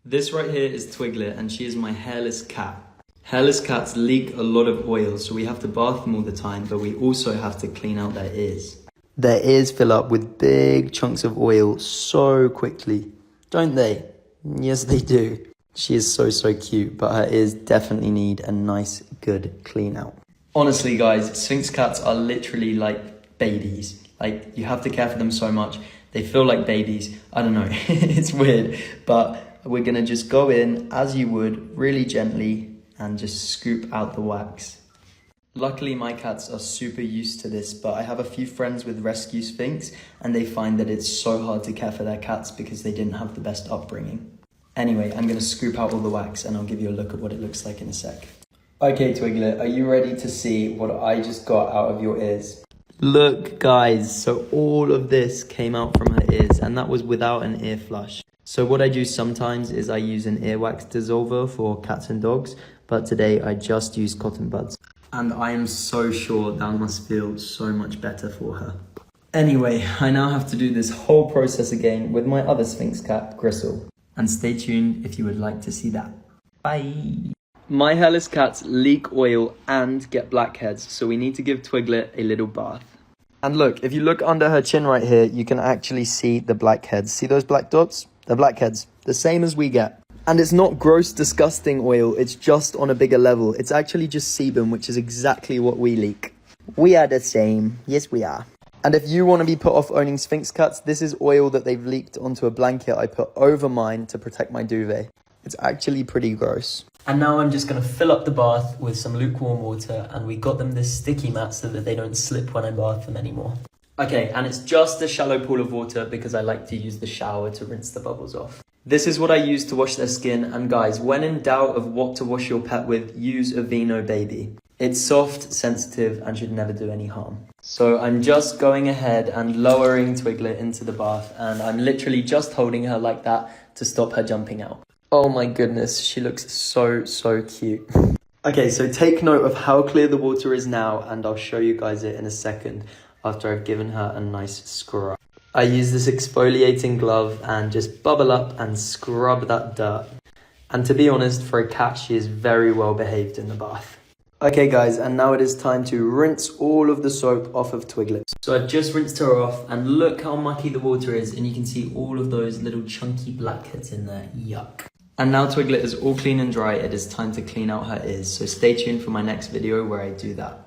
This right here is Twiglet, and she is my hairless cat. Hairless cats leak a lot of oil, so we have to bath them all the time, but we also have to clean out their ears. Their ears fill up with big chunks of oil so quickly. Don't they? Yes, they do. She is so cute, but her ears definitely need a nice, good clean out. Honestly, guys, Sphinx cats are literally like babies. Like, you have to care for them so much. They feel like babies. I don't know. It's weird, but we're going to just go in as you would, really gently, and just scoop out the wax. Luckily, my cats are super used to this, but I have a few friends with rescue Sphinx, and they find that it's so hard to care for their cats because they didn't have the best upbringing. Anyway, I'm going to scoop out all the wax, and I'll give you a look at what it looks like in a sec. Okay, Twiglet, are you ready to see what I just got out of your ears? Look, guys, so all of this came out from her ears, and that was without an ear flush. So what I do sometimes is I use an earwax dissolver for cats and dogs, but today I just used cotton buds. And I am so sure that must feel so much better for her. Anyway, I now have to do this whole process again with my other Sphinx cat, Gristle. And stay tuned if you would like to see that. Bye! My hairless cats leak oil and get blackheads, so we need to give Twiglet a little bath. And look, if you look under her chin right here, you can actually see the blackheads. See those black dots? They're blackheads, the same as we get. And it's not gross, disgusting oil, it's just on a bigger level. It's actually just sebum, which is exactly what we leak. We are the same. Yes, we are. And if you want to be put off owning Sphinx cats, this is oil that they've leaked onto a blanket I put over mine to protect my duvet. It's actually pretty gross. And now I'm just going to fill up the bath with some lukewarm water, and we got them this sticky mat so that they don't slip when I bath them anymore. Okay, and it's just a shallow pool of water because I like to use the shower to rinse the bubbles off. This is what I use to wash their skin, and guys, when in doubt of what to wash your pet with, use Aveeno Baby. It's soft, sensitive, and should never do any harm. So I'm just going ahead and lowering Twiglet into the bath, and I'm literally just holding her like that to stop her jumping out. Oh my goodness, she looks so cute. Okay, so take note of how clear the water is now, and I'll show you guys it in a second after I've given her a nice scrub. I use this exfoliating glove and just bubble up and scrub that dirt. And to be honest, for a cat, she is very well behaved in the bath. Okay guys, and now it is time to rinse all of the soap off of Twiglet. So I've just rinsed her off, and look how mucky the water is, and you can see all of those little chunky blackheads in there. Yuck. And now Twiglet is all clean and dry, it is time to clean out her ears. So stay tuned for my next video where I do that.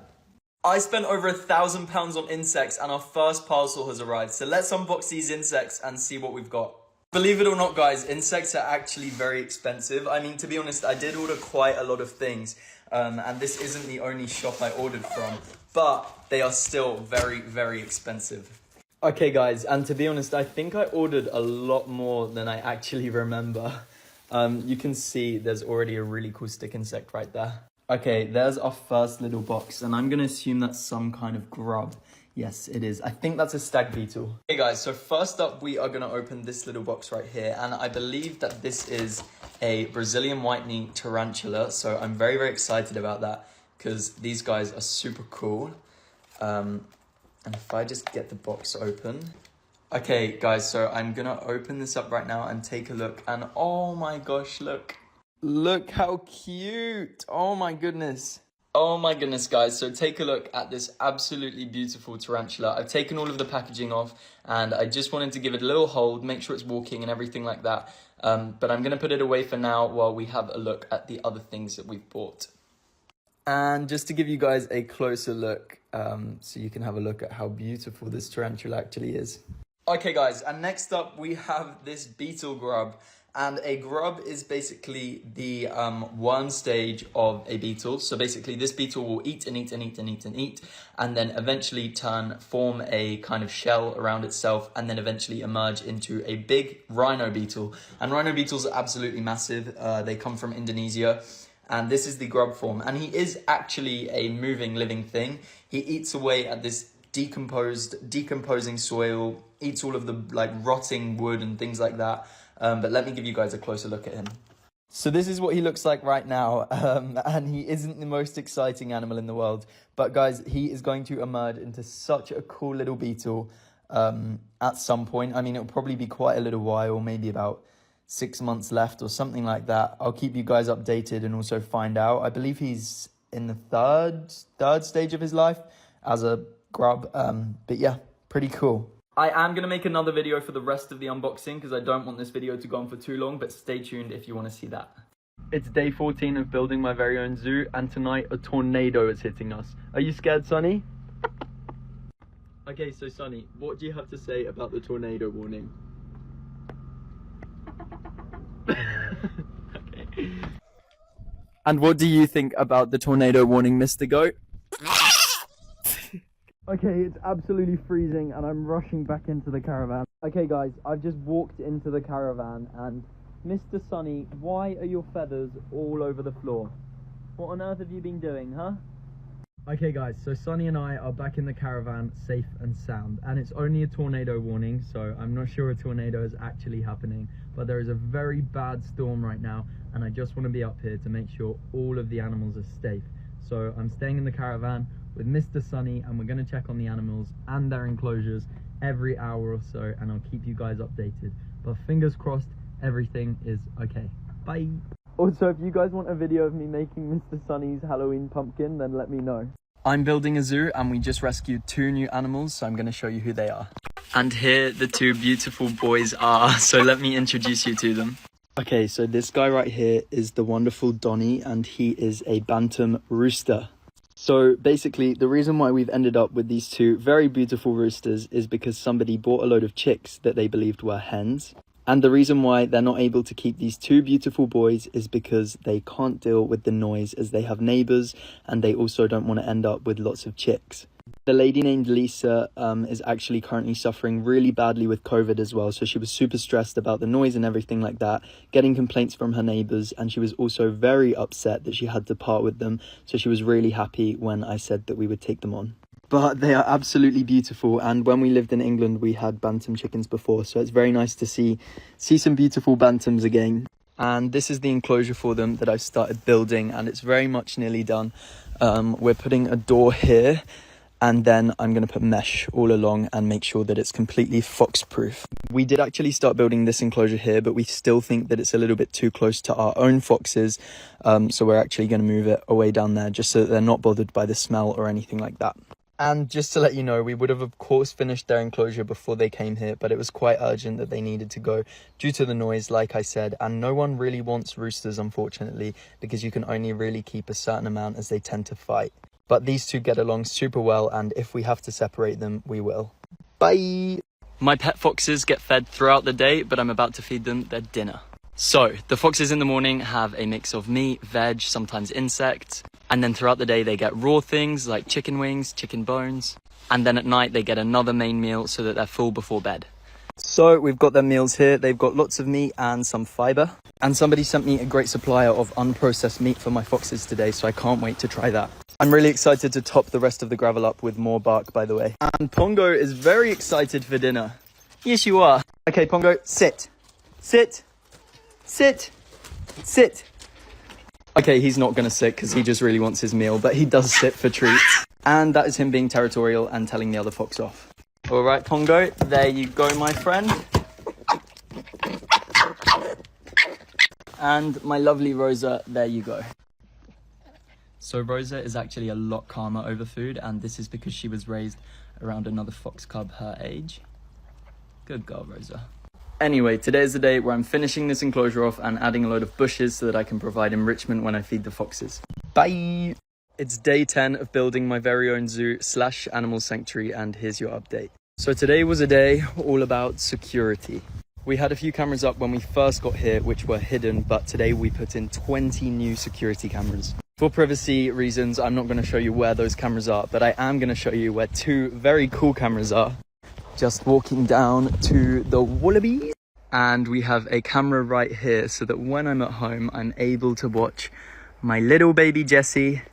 I spent over £1,000 on insects and our first parcel has arrived. So let's unbox these insects and see what we've got. Believe it or not, guys, insects are actually very expensive. I mean, to be honest, I did order quite a lot of things. And this isn't the only shop I ordered from, but they are still very, very expensive. Okay, guys, and to be honest, I think I ordered a lot more than I actually remember. You can see there's already a really cool stick insect right there. Okay, there's our first little box, and I'm gonna assume that's some kind of grub. Yes, it is. I think that's a stag beetle. Okay, guys, so first up, we are gonna open this little box right here, and I believe that this is a Brazilian white-knee tarantula, so I'm very, very excited about that, because these guys are super cool. And if I just get the box open. Okay, guys, so I'm gonna open this up right now and take a look, and oh my gosh, look. Look how cute. Oh my goodness. Oh my goodness, guys. So take a look at this absolutely beautiful tarantula. I've taken all of the packaging off and I just wanted to give it a little hold, make sure it's walking and everything like that. But I'm going to put it away for now while we have a look at the other things that we've bought. And just to give you guys a closer look, so you can have a look at how beautiful this tarantula actually is. Okay, guys, and next up we have this beetle grub. And a grub is basically the worm stage of a beetle. So basically this beetle will eat and eat and eat and eat and eat, and then eventually form a kind of shell around itself, and then eventually emerge into a big rhino beetle. And rhino beetles are absolutely massive. They come from Indonesia. And this is the grub form. And he is actually a moving, living thing. He eats away at this decomposing soil, eats all of the rotting wood and things like that. But let me give you guys a closer look at him. So this is what he looks like right now, and he isn't the most exciting animal in the world. But guys, he is going to emerge into such a cool little beetle at some point. I mean, it'll probably be quite a little while, maybe about 6 months left or something like that. I'll keep you guys updated and also find out. I believe he's in the third stage of his life as a grub. But yeah, pretty cool. I am going to make another video for the rest of the unboxing because I don't want this video to go on for too long, but stay tuned if you want to see that. It's day 14 of building my very own zoo, and tonight a tornado is hitting us. Are you scared, Sonny? Okay, so Sonny, what do you have to say about the tornado warning? Okay. And what do you think about the tornado warning, Mr. Goat? Okay, it's absolutely freezing and I'm rushing back into the caravan. Okay guys, I've just walked into the caravan and Mr. Sonny, why are your feathers all over the floor? What on earth have you been doing, huh? Okay guys, so Sonny and I are back in the caravan safe and sound, and it's only a tornado warning, so I'm not sure a tornado is actually happening, but there is a very bad storm right now and I just want to be up here to make sure all of the animals are safe. So I'm staying in the caravan with Mr. Sonny and we're going to check on the animals and their enclosures every hour or so, and I'll keep you guys updated. But fingers crossed, everything is okay. Bye! Also, if you guys want a video of me making Mr. Sonny's Halloween pumpkin, then let me know. I'm building a zoo and we just rescued 2 new animals, so I'm going to show you who they are. And here the 2 beautiful boys are, so let me introduce you to them. Okay, so this guy right here is the wonderful Donnie, and he is a bantam rooster. So basically, the reason why we've ended up with these 2 very beautiful roosters is because somebody bought a load of chicks that they believed were hens. And the reason why they're not able to keep these 2 beautiful boys is because they can't deal with the noise, as they have neighbours and they also don't want to end up with lots of chicks. The lady named Lisa is actually currently suffering really badly with COVID as well. So she was super stressed about the noise and everything like that, getting complaints from her neighbours, and she was also very upset that she had to part with them. So she was really happy when I said that we would take them on. But they are absolutely beautiful, and when we lived in England we had bantam chickens before, so it's very nice to see some beautiful bantams again. And this is the enclosure for them that I've started building, and it's very much nearly done. We're putting a door here, and then I'm going to put mesh all along and make sure that it's completely fox proof. We did actually start building this enclosure here, but we still think that it's a little bit too close to our own foxes, so we're actually going to move it away down there just so that they're not bothered by the smell or anything like that. And just to let you know, we would have of course finished their enclosure before they came here, but it was quite urgent that they needed to go due to the noise, like I said, and no one really wants roosters, unfortunately, because you can only really keep a certain amount as they tend to fight. But these two get along super well, and if we have to separate them, we will. Bye! My pet foxes get fed throughout the day, but I'm about to feed them their dinner. So, the foxes in the morning have a mix of meat, veg, sometimes insects, and then throughout the day they get raw things like chicken wings, chicken bones, and then at night they get another main meal so that they're full before bed. So, we've got their meals here. They've got lots of meat and some fibre. And somebody sent me a great supplier of unprocessed meat for my foxes today, so I can't wait to try that. I'm really excited to top the rest of the gravel up with more bark, by the way. And Pongo is very excited for dinner. Yes, you are. Okay, Pongo, sit. Sit. Sit. Sit. Okay, he's not going to sit because he just really wants his meal, but he does sit for treats. And that is him being territorial and telling the other fox off. All right, Pongo, there you go, my friend. And my lovely Rosa, there you go. So Rosa is actually a lot calmer over food, and this is because she was raised around another fox cub her age. Good girl, Rosa. Anyway, today is the day where I'm finishing this enclosure off and adding a load of bushes so that I can provide enrichment when I feed the foxes. Bye! It's day 10 of building my very own zoo / animal sanctuary, and here's your update. So today was a day all about security. We had a few cameras up when we first got here, which were hidden, but today we put in 20 new security cameras. For privacy reasons, I'm not going to show you where those cameras are, but I am going to show you where two very cool cameras are. Just walking down to the wallabies. And we have a camera right here so that when I'm at home, I'm able to watch my little baby Jessie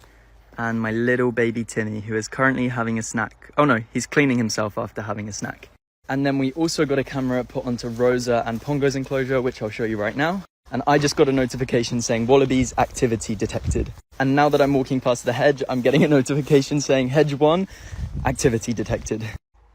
and my little baby Timmy, who is currently having a snack. Oh no, he's cleaning himself after having a snack. And then we also got a camera put onto Rosa and Pongo's enclosure, which I'll show you right now. And I just got a notification saying wallabies activity detected. And now that I'm walking past the hedge, I'm getting a notification saying hedge 1 activity detected.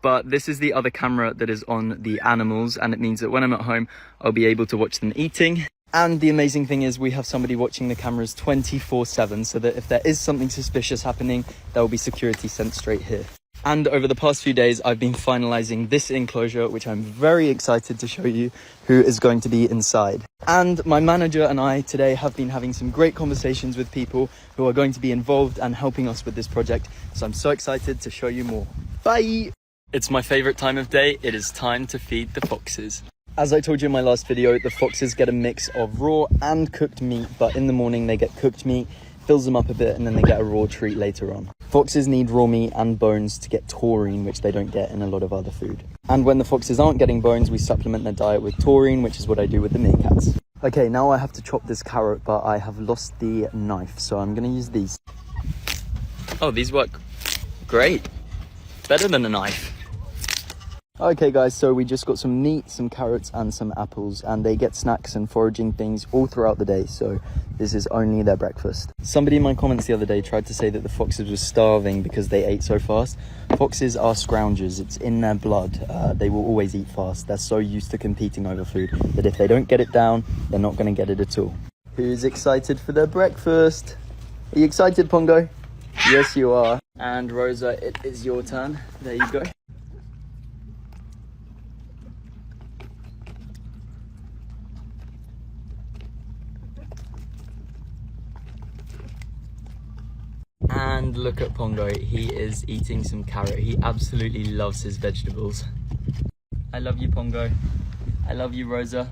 But this is the other camera that is on the animals, and it means that when I'm at home, I'll be able to watch them eating. And the amazing thing is we have somebody watching the cameras 24/7, so that if there is something suspicious happening, there will be security sent straight here. And over the past few days, I've been finalizing this enclosure, which I'm very excited to show you who is going to be inside. And my manager and I today have been having some great conversations with people who are going to be involved and helping us with this project. So I'm so excited to show you more. Bye! It's my favorite time of day. It is time to feed the foxes. As I told you in my last video, the foxes get a mix of raw and cooked meat, but in the morning they get cooked meat, fills them up a bit, and then they get a raw treat later on. Foxes need raw meat and bones to get taurine, which they don't get in a lot of other food. And when the foxes aren't getting bones, we supplement their diet with taurine, which is what I do with the meerkats. Okay, now I have to chop this carrot, but I have lost the knife, so I'm gonna use these. Oh, these work great. Better than a knife. Okay guys, so we just got some meat, some carrots and some apples, and they get snacks and foraging things all throughout the day, so this is only their breakfast. Somebody in my comments the other day tried to say that the foxes were starving because they ate so fast. Foxes are scroungers, it's in their blood. They will always eat fast. They're so used to competing over food that if they don't get it down, they're not going to get it at all. Who's excited for their breakfast? Are you excited, Pongo? Yes, you are. And Rosa, it is your turn. There you go. And look at Pongo, he is eating some carrot. He absolutely loves his vegetables. I love you, Pongo. I love you, Rosa.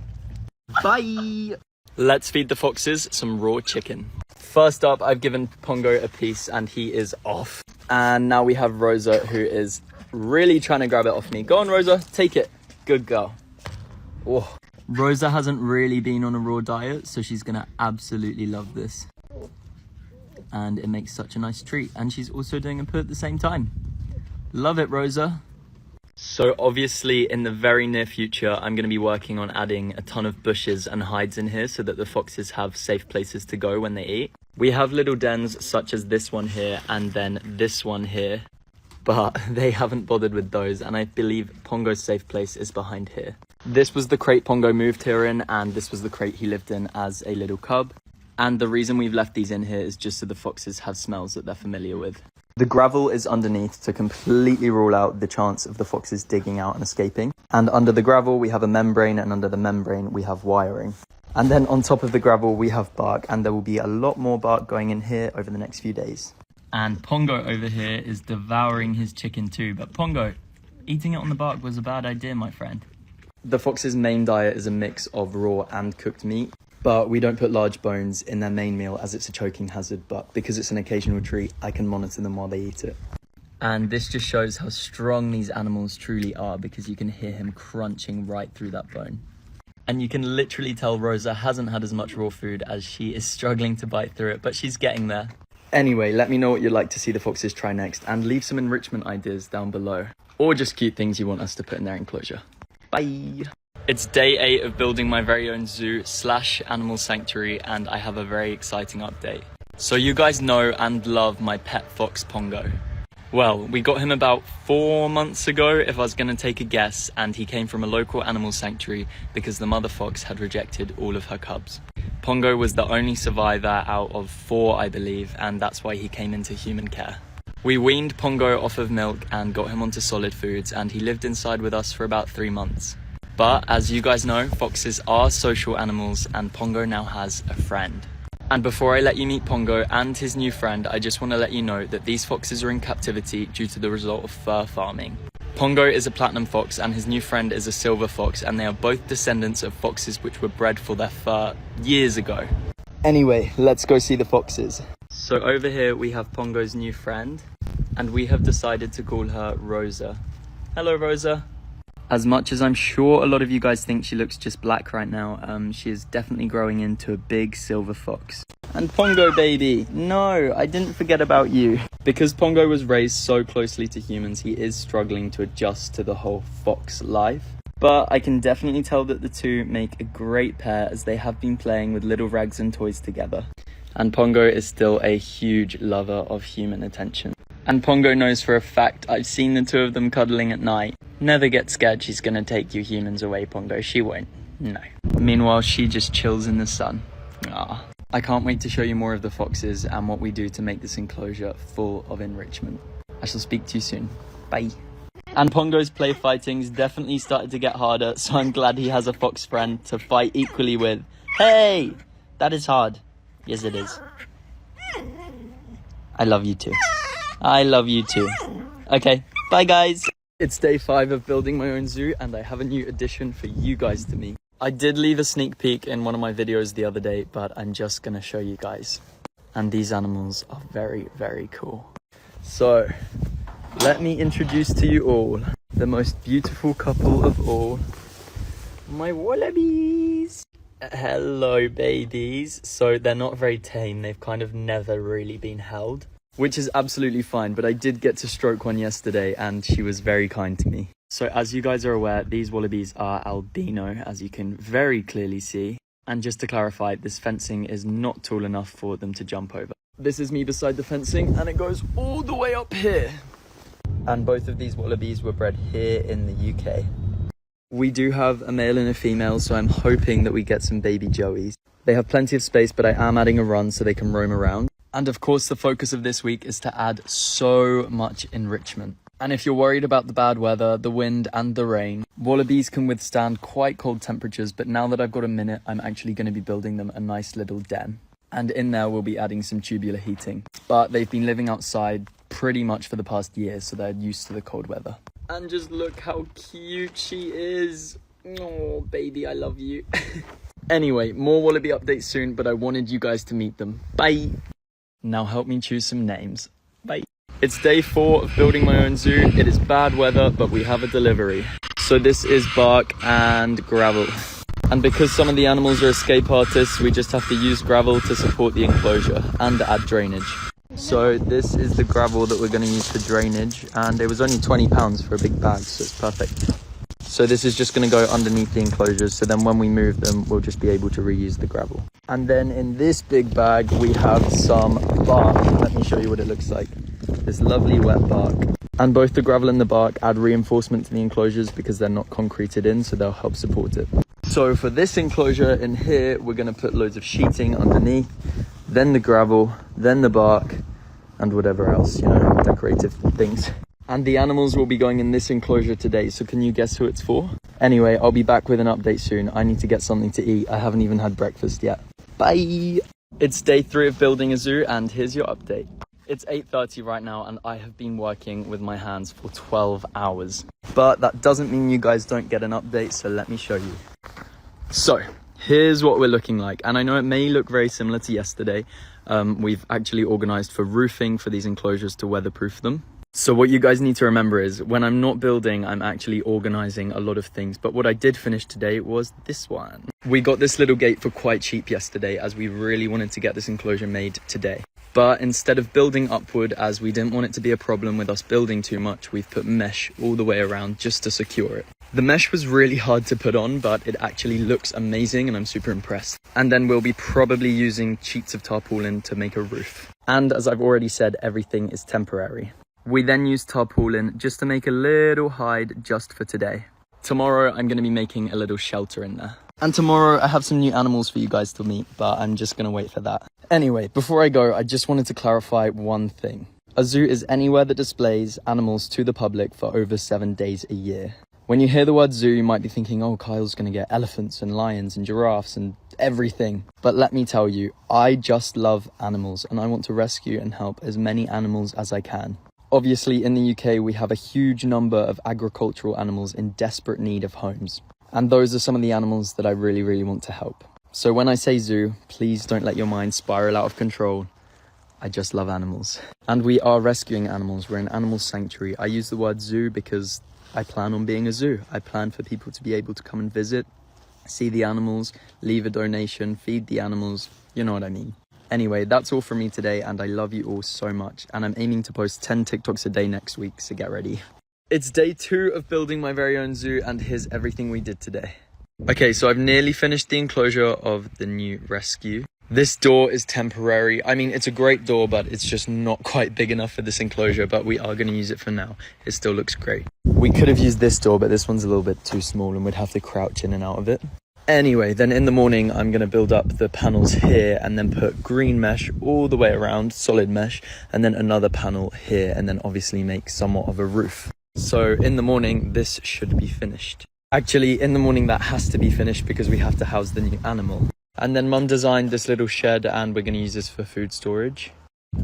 Bye! Let's feed the foxes some raw chicken. First up, I've given Pongo a piece and he is off. And now we have Rosa, who is really trying to grab it off me. Go on, Rosa, take it. Good girl. Oh. Rosa hasn't really been on a raw diet, so she's gonna absolutely love this. And it makes such a nice treat, and she's also doing a poo at the same time. Love it, Rosa. So obviously in the very near future, I'm going to be working on adding a ton of bushes and hides in here so that the foxes have safe places to go when they eat. We have little dens such as this one here and then this one here, but they haven't bothered with those, and I believe Pongo's safe place is behind here. This was the crate Pongo moved here in, and this was the crate he lived in as a little cub. And the reason we've left these in here is just so the foxes have smells that they're familiar with. The gravel is underneath to completely rule out the chance of the foxes digging out and escaping. And under the gravel, we have a membrane, and under the membrane, we have wiring. And then on top of the gravel, we have bark, and there will be a lot more bark going in here over the next few days. And Pongo over here is devouring his chicken too. But Pongo, eating it on the bark was a bad idea, my friend. The fox's main diet is a mix of raw and cooked meat, but we don't put large bones in their main meal as it's a choking hazard. But because it's an occasional treat, I can monitor them while they eat it. And this just shows how strong these animals truly are, because you can hear him crunching right through that bone. And you can literally tell Rosa hasn't had as much raw food as she is struggling to bite through it, but she's getting there. Anyway, let me know what you'd like to see the foxes try next, and leave some enrichment ideas down below, or just cute things you want us to put in their enclosure. Bye! It's day 8 of building my very own zoo / animal sanctuary, and I have a very exciting update. So you guys know and love my pet fox Pongo. Well, we got him about 4 months ago, if I was going to take a guess, and he came from a local animal sanctuary because the mother fox had rejected all of her cubs. Pongo was the only survivor out of 4, I believe, and that's why he came into human care. We weaned Pongo off of milk and got him onto solid foods, and he lived inside with us for about 3 months. But as you guys know, foxes are social animals, and Pongo now has a friend. And before I let you meet Pongo and his new friend, I just want to let you know that these foxes are in captivity due to the result of fur farming. Pongo is a platinum fox and his new friend is a silver fox, and they are both descendants of foxes which were bred for their fur years ago. Anyway, let's go see the foxes. So over here we have Pongo's new friend, and we have decided to call her Rosa. Hello, Rosa. As much as I'm sure a lot of you guys think she looks just black right now, she is definitely growing into a big silver fox. And Pongo baby, no, I didn't forget about you. Because Pongo was raised so closely to humans, he is struggling to adjust to the whole fox life. But I can definitely tell that the two make a great pair, as they have been playing with little rags and toys together. And Pongo is still a huge lover of human attention. And Pongo knows for a fact I've seen the two of them cuddling at night. Never get scared she's gonna take you humans away, Pongo. She won't. No. Meanwhile, she just chills in the sun. Ah. I can't wait to show you more of the foxes and what we do to make this enclosure full of enrichment. I shall speak to you soon. Bye. And Pongo's play fighting's definitely started to get harder, so I'm glad he has a fox friend to fight equally with. Hey! That is hard. Yes, it is. I love you too. I love you too. Okay, bye guys. It's day 5 of building my own zoo, and I have a new addition for you guys to meet. I did leave a sneak peek in one of my videos the other day, but I'm just gonna show you guys. And these animals are very, very cool. So, let me introduce to you all the most beautiful couple of all, my wallabies. Hello babies. So they're not very tame, they've kind of never really been held, which is absolutely fine, but I did get to stroke one yesterday and she was very kind to me. So as you guys are aware, these wallabies are albino, as you can very clearly see. And just to clarify, this fencing is not tall enough for them to jump over. This is me beside the fencing and it goes all the way up here. And both of these wallabies were bred here in the UK. We do have a male and a female, so I'm hoping that we get some baby joeys. They have plenty of space, but I am adding a run so they can roam around. And of course, the focus of this week is to add so much enrichment. And if you're worried about the bad weather, the wind and the rain, wallabies can withstand quite cold temperatures, but now that I've got a minute, I'm actually going to be building them a nice little den. And in there, we'll be adding some tubular heating. But they've been living outside pretty much for the past year, so they're used to the cold weather. And just look how cute she is. Oh, baby, I love you. Anyway, more wallaby updates soon, but I wanted you guys to meet them. Bye. Now help me choose some names. Bye. It's day 4 of building my own zoo. It is bad weather, but we have a delivery. So this is bark and gravel. And because some of the animals are escape artists, we just have to use gravel to support the enclosure and add drainage. So this is the gravel that we're going to use for drainage, and it was only £20 for a big bag, so it's perfect. So this is just going to go underneath the enclosures, so then when we move them, we'll just be able to reuse the gravel. And then in this big bag, we have some bark. Let me show you what it looks like. This lovely wet bark. And both the gravel and the bark add reinforcement to the enclosures because they're not concreted in, so they'll help support it. So for this enclosure in here, we're going to put loads of sheeting underneath, then the gravel, then the bark, and whatever else, you know, decorative things. And the animals will be going in this enclosure today, so can you guess who it's for? Anyway, I'll be back with an update soon. I need to get something to eat. I haven't even had breakfast yet. Bye! It's day 3 of building a zoo, and here's your update. It's 8:30 right now, and I have been working with my hands for 12 hours. But that doesn't mean you guys don't get an update, so let me show you. So, here's what we're looking like, and I know it may look very similar to yesterday. We've actually organized for roofing for these enclosures to weatherproof them. So what you guys need to remember is when I'm not building, I'm actually organizing a lot of things. But what I did finish today was this one. We got this little gate for quite cheap yesterday, as we really wanted to get this enclosure made today. But instead of building upward, as we didn't want it to be a problem with us building too much, we've put mesh all the way around just to secure it. The mesh was really hard to put on, but it actually looks amazing and I'm super impressed. And then we'll be probably using sheets of tarpaulin to make a roof. And as I've already said, everything is temporary. We then use tarpaulin just to make a little hide just for today. Tomorrow I'm going to be making a little shelter in there. And tomorrow I have some new animals for you guys to meet, but I'm just going to wait for that. Anyway, before I go, I just wanted to clarify one thing. A zoo is anywhere that displays animals to the public for over 7 days a year. When you hear the word zoo, you might be thinking, oh, Kyle's going to get elephants and lions and giraffes and everything. But let me tell you, I just love animals and I want to rescue and help as many animals as I can. Obviously, in the UK, we have a huge number of agricultural animals in desperate need of homes. And those are some of the animals that I really, really want to help. So when I say zoo, please don't let your mind spiral out of control. I just love animals. And we are rescuing animals. We're an animal sanctuary. I use the word zoo because I plan on being a zoo. I plan for people to be able to come and visit, see the animals, leave a donation, feed the animals. You know what I mean. Anyway, that's all from me today, and I love you all so much. And I'm aiming to post 10 TikToks a day next week, so get ready. It's day 2 of building my very own zoo, and here's everything we did today. Okay, so I've nearly finished the enclosure of the new rescue. This door is temporary. I mean, it's a great door, but it's just not quite big enough for this enclosure, but we are going to use it for now. It still looks great. We could have used this door, but this one's a little bit too small and we'd have to crouch in and out of it. Anyway, then in the morning, I'm going to build up the panels here and then put green mesh all the way around, solid mesh, and then another panel here, and then obviously make somewhat of a roof. So in the morning, this should be finished. Actually, in the morning, that has to be finished because we have to house the new animal. And then Mum designed this little shed and we're going to use this for food storage.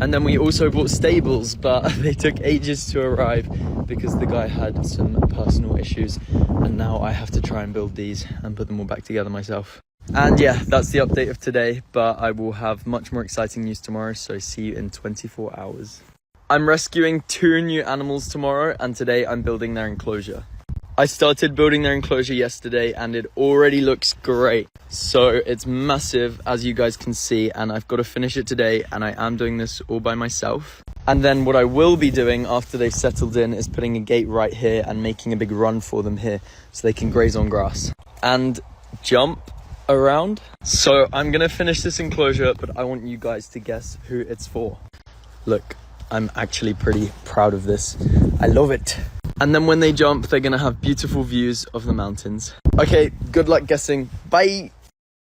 And then we also bought stables, but they took ages to arrive because the guy had some personal issues. And now I have to try and build these and put them all back together myself. And yeah, that's the update of today, but I will have much more exciting news tomorrow, so see you in 24 hours. I'm rescuing 2 new animals tomorrow, and today I'm building their enclosure. I started building their enclosure yesterday and it already looks great. So it's massive, as you guys can see, and I've got to finish it today, and I am doing this all by myself. And then what I will be doing after they've settled in is putting a gate right here and making a big run for them here so they can graze on grass and jump around. So I'm gonna finish this enclosure, but I want you guys to guess who it's for. Look, I'm actually pretty proud of this. I love it. And then when they jump, they're gonna have beautiful views of the mountains. Okay, good luck guessing. Bye!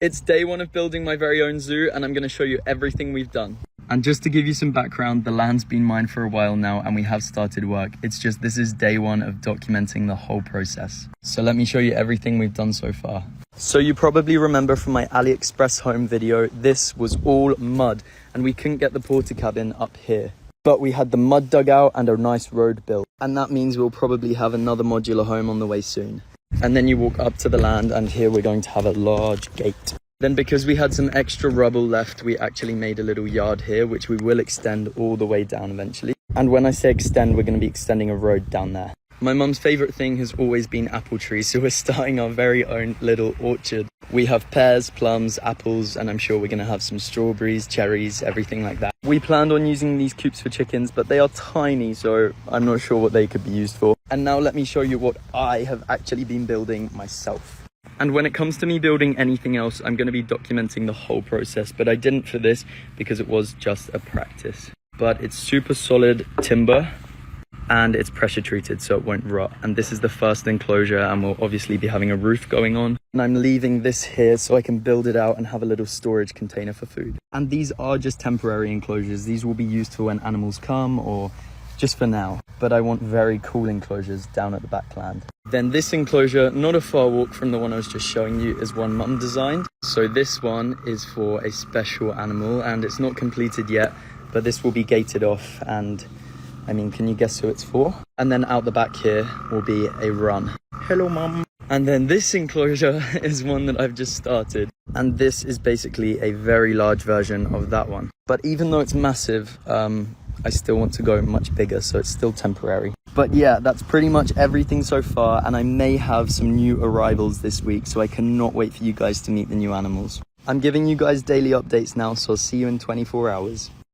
It's day 1 of building my very own zoo, and I'm gonna show you everything we've done. And just to give you some background, the land's been mine for a while now, and we have started work. It's just this is day 1 of documenting the whole process. So let me show you everything we've done so far. So you probably remember from my AliExpress home video, this was all mud, and we couldn't get the porta cabin up here. But we had the mud dugout and a nice road built. And that means we'll probably have another modular home on the way soon. And then you walk up to the land, and here we're going to have a large gate. Then because we had some extra rubble left, we actually made a little yard here, which we will extend all the way down eventually. And when I say extend, we're going to be extending a road down there. My mum's favourite thing has always been apple trees, so we're starting our very own little orchard. We have pears, plums, apples, and I'm sure we're going to have some strawberries, cherries, everything like that. We planned on using these coops for chickens, but they are tiny, so I'm not sure what they could be used for. And now let me show you what I have actually been building myself. And when it comes to me building anything else, I'm going to be documenting the whole process, but I didn't for this because it was just a practice. But it's super solid timber. and it's pressure treated so it won't rot. And this is the first enclosure, and we'll obviously be having a roof going on. And I'm leaving this here so I can build it out and have a little storage container for food. And these are just temporary enclosures. These will be used for when animals come or just for now. But I want very cool enclosures down at the backland. Then this enclosure, not a far walk from the one I was just showing you, is one Mum designed. So this one is for a special animal, and it's not completed yet, but this will be gated off, and I mean, can you guess who it's for? And then out the back here will be a run. Hello, Mum. And then this enclosure is one that I've just started. And this is basically a very large version of that one. But even though it's massive, I still want to go much bigger, so it's still temporary. But yeah, that's pretty much everything so far, and I may have some new arrivals this week, so I cannot wait for you guys to meet the new animals. I'm giving you guys daily updates now, so I'll see you in 24 hours.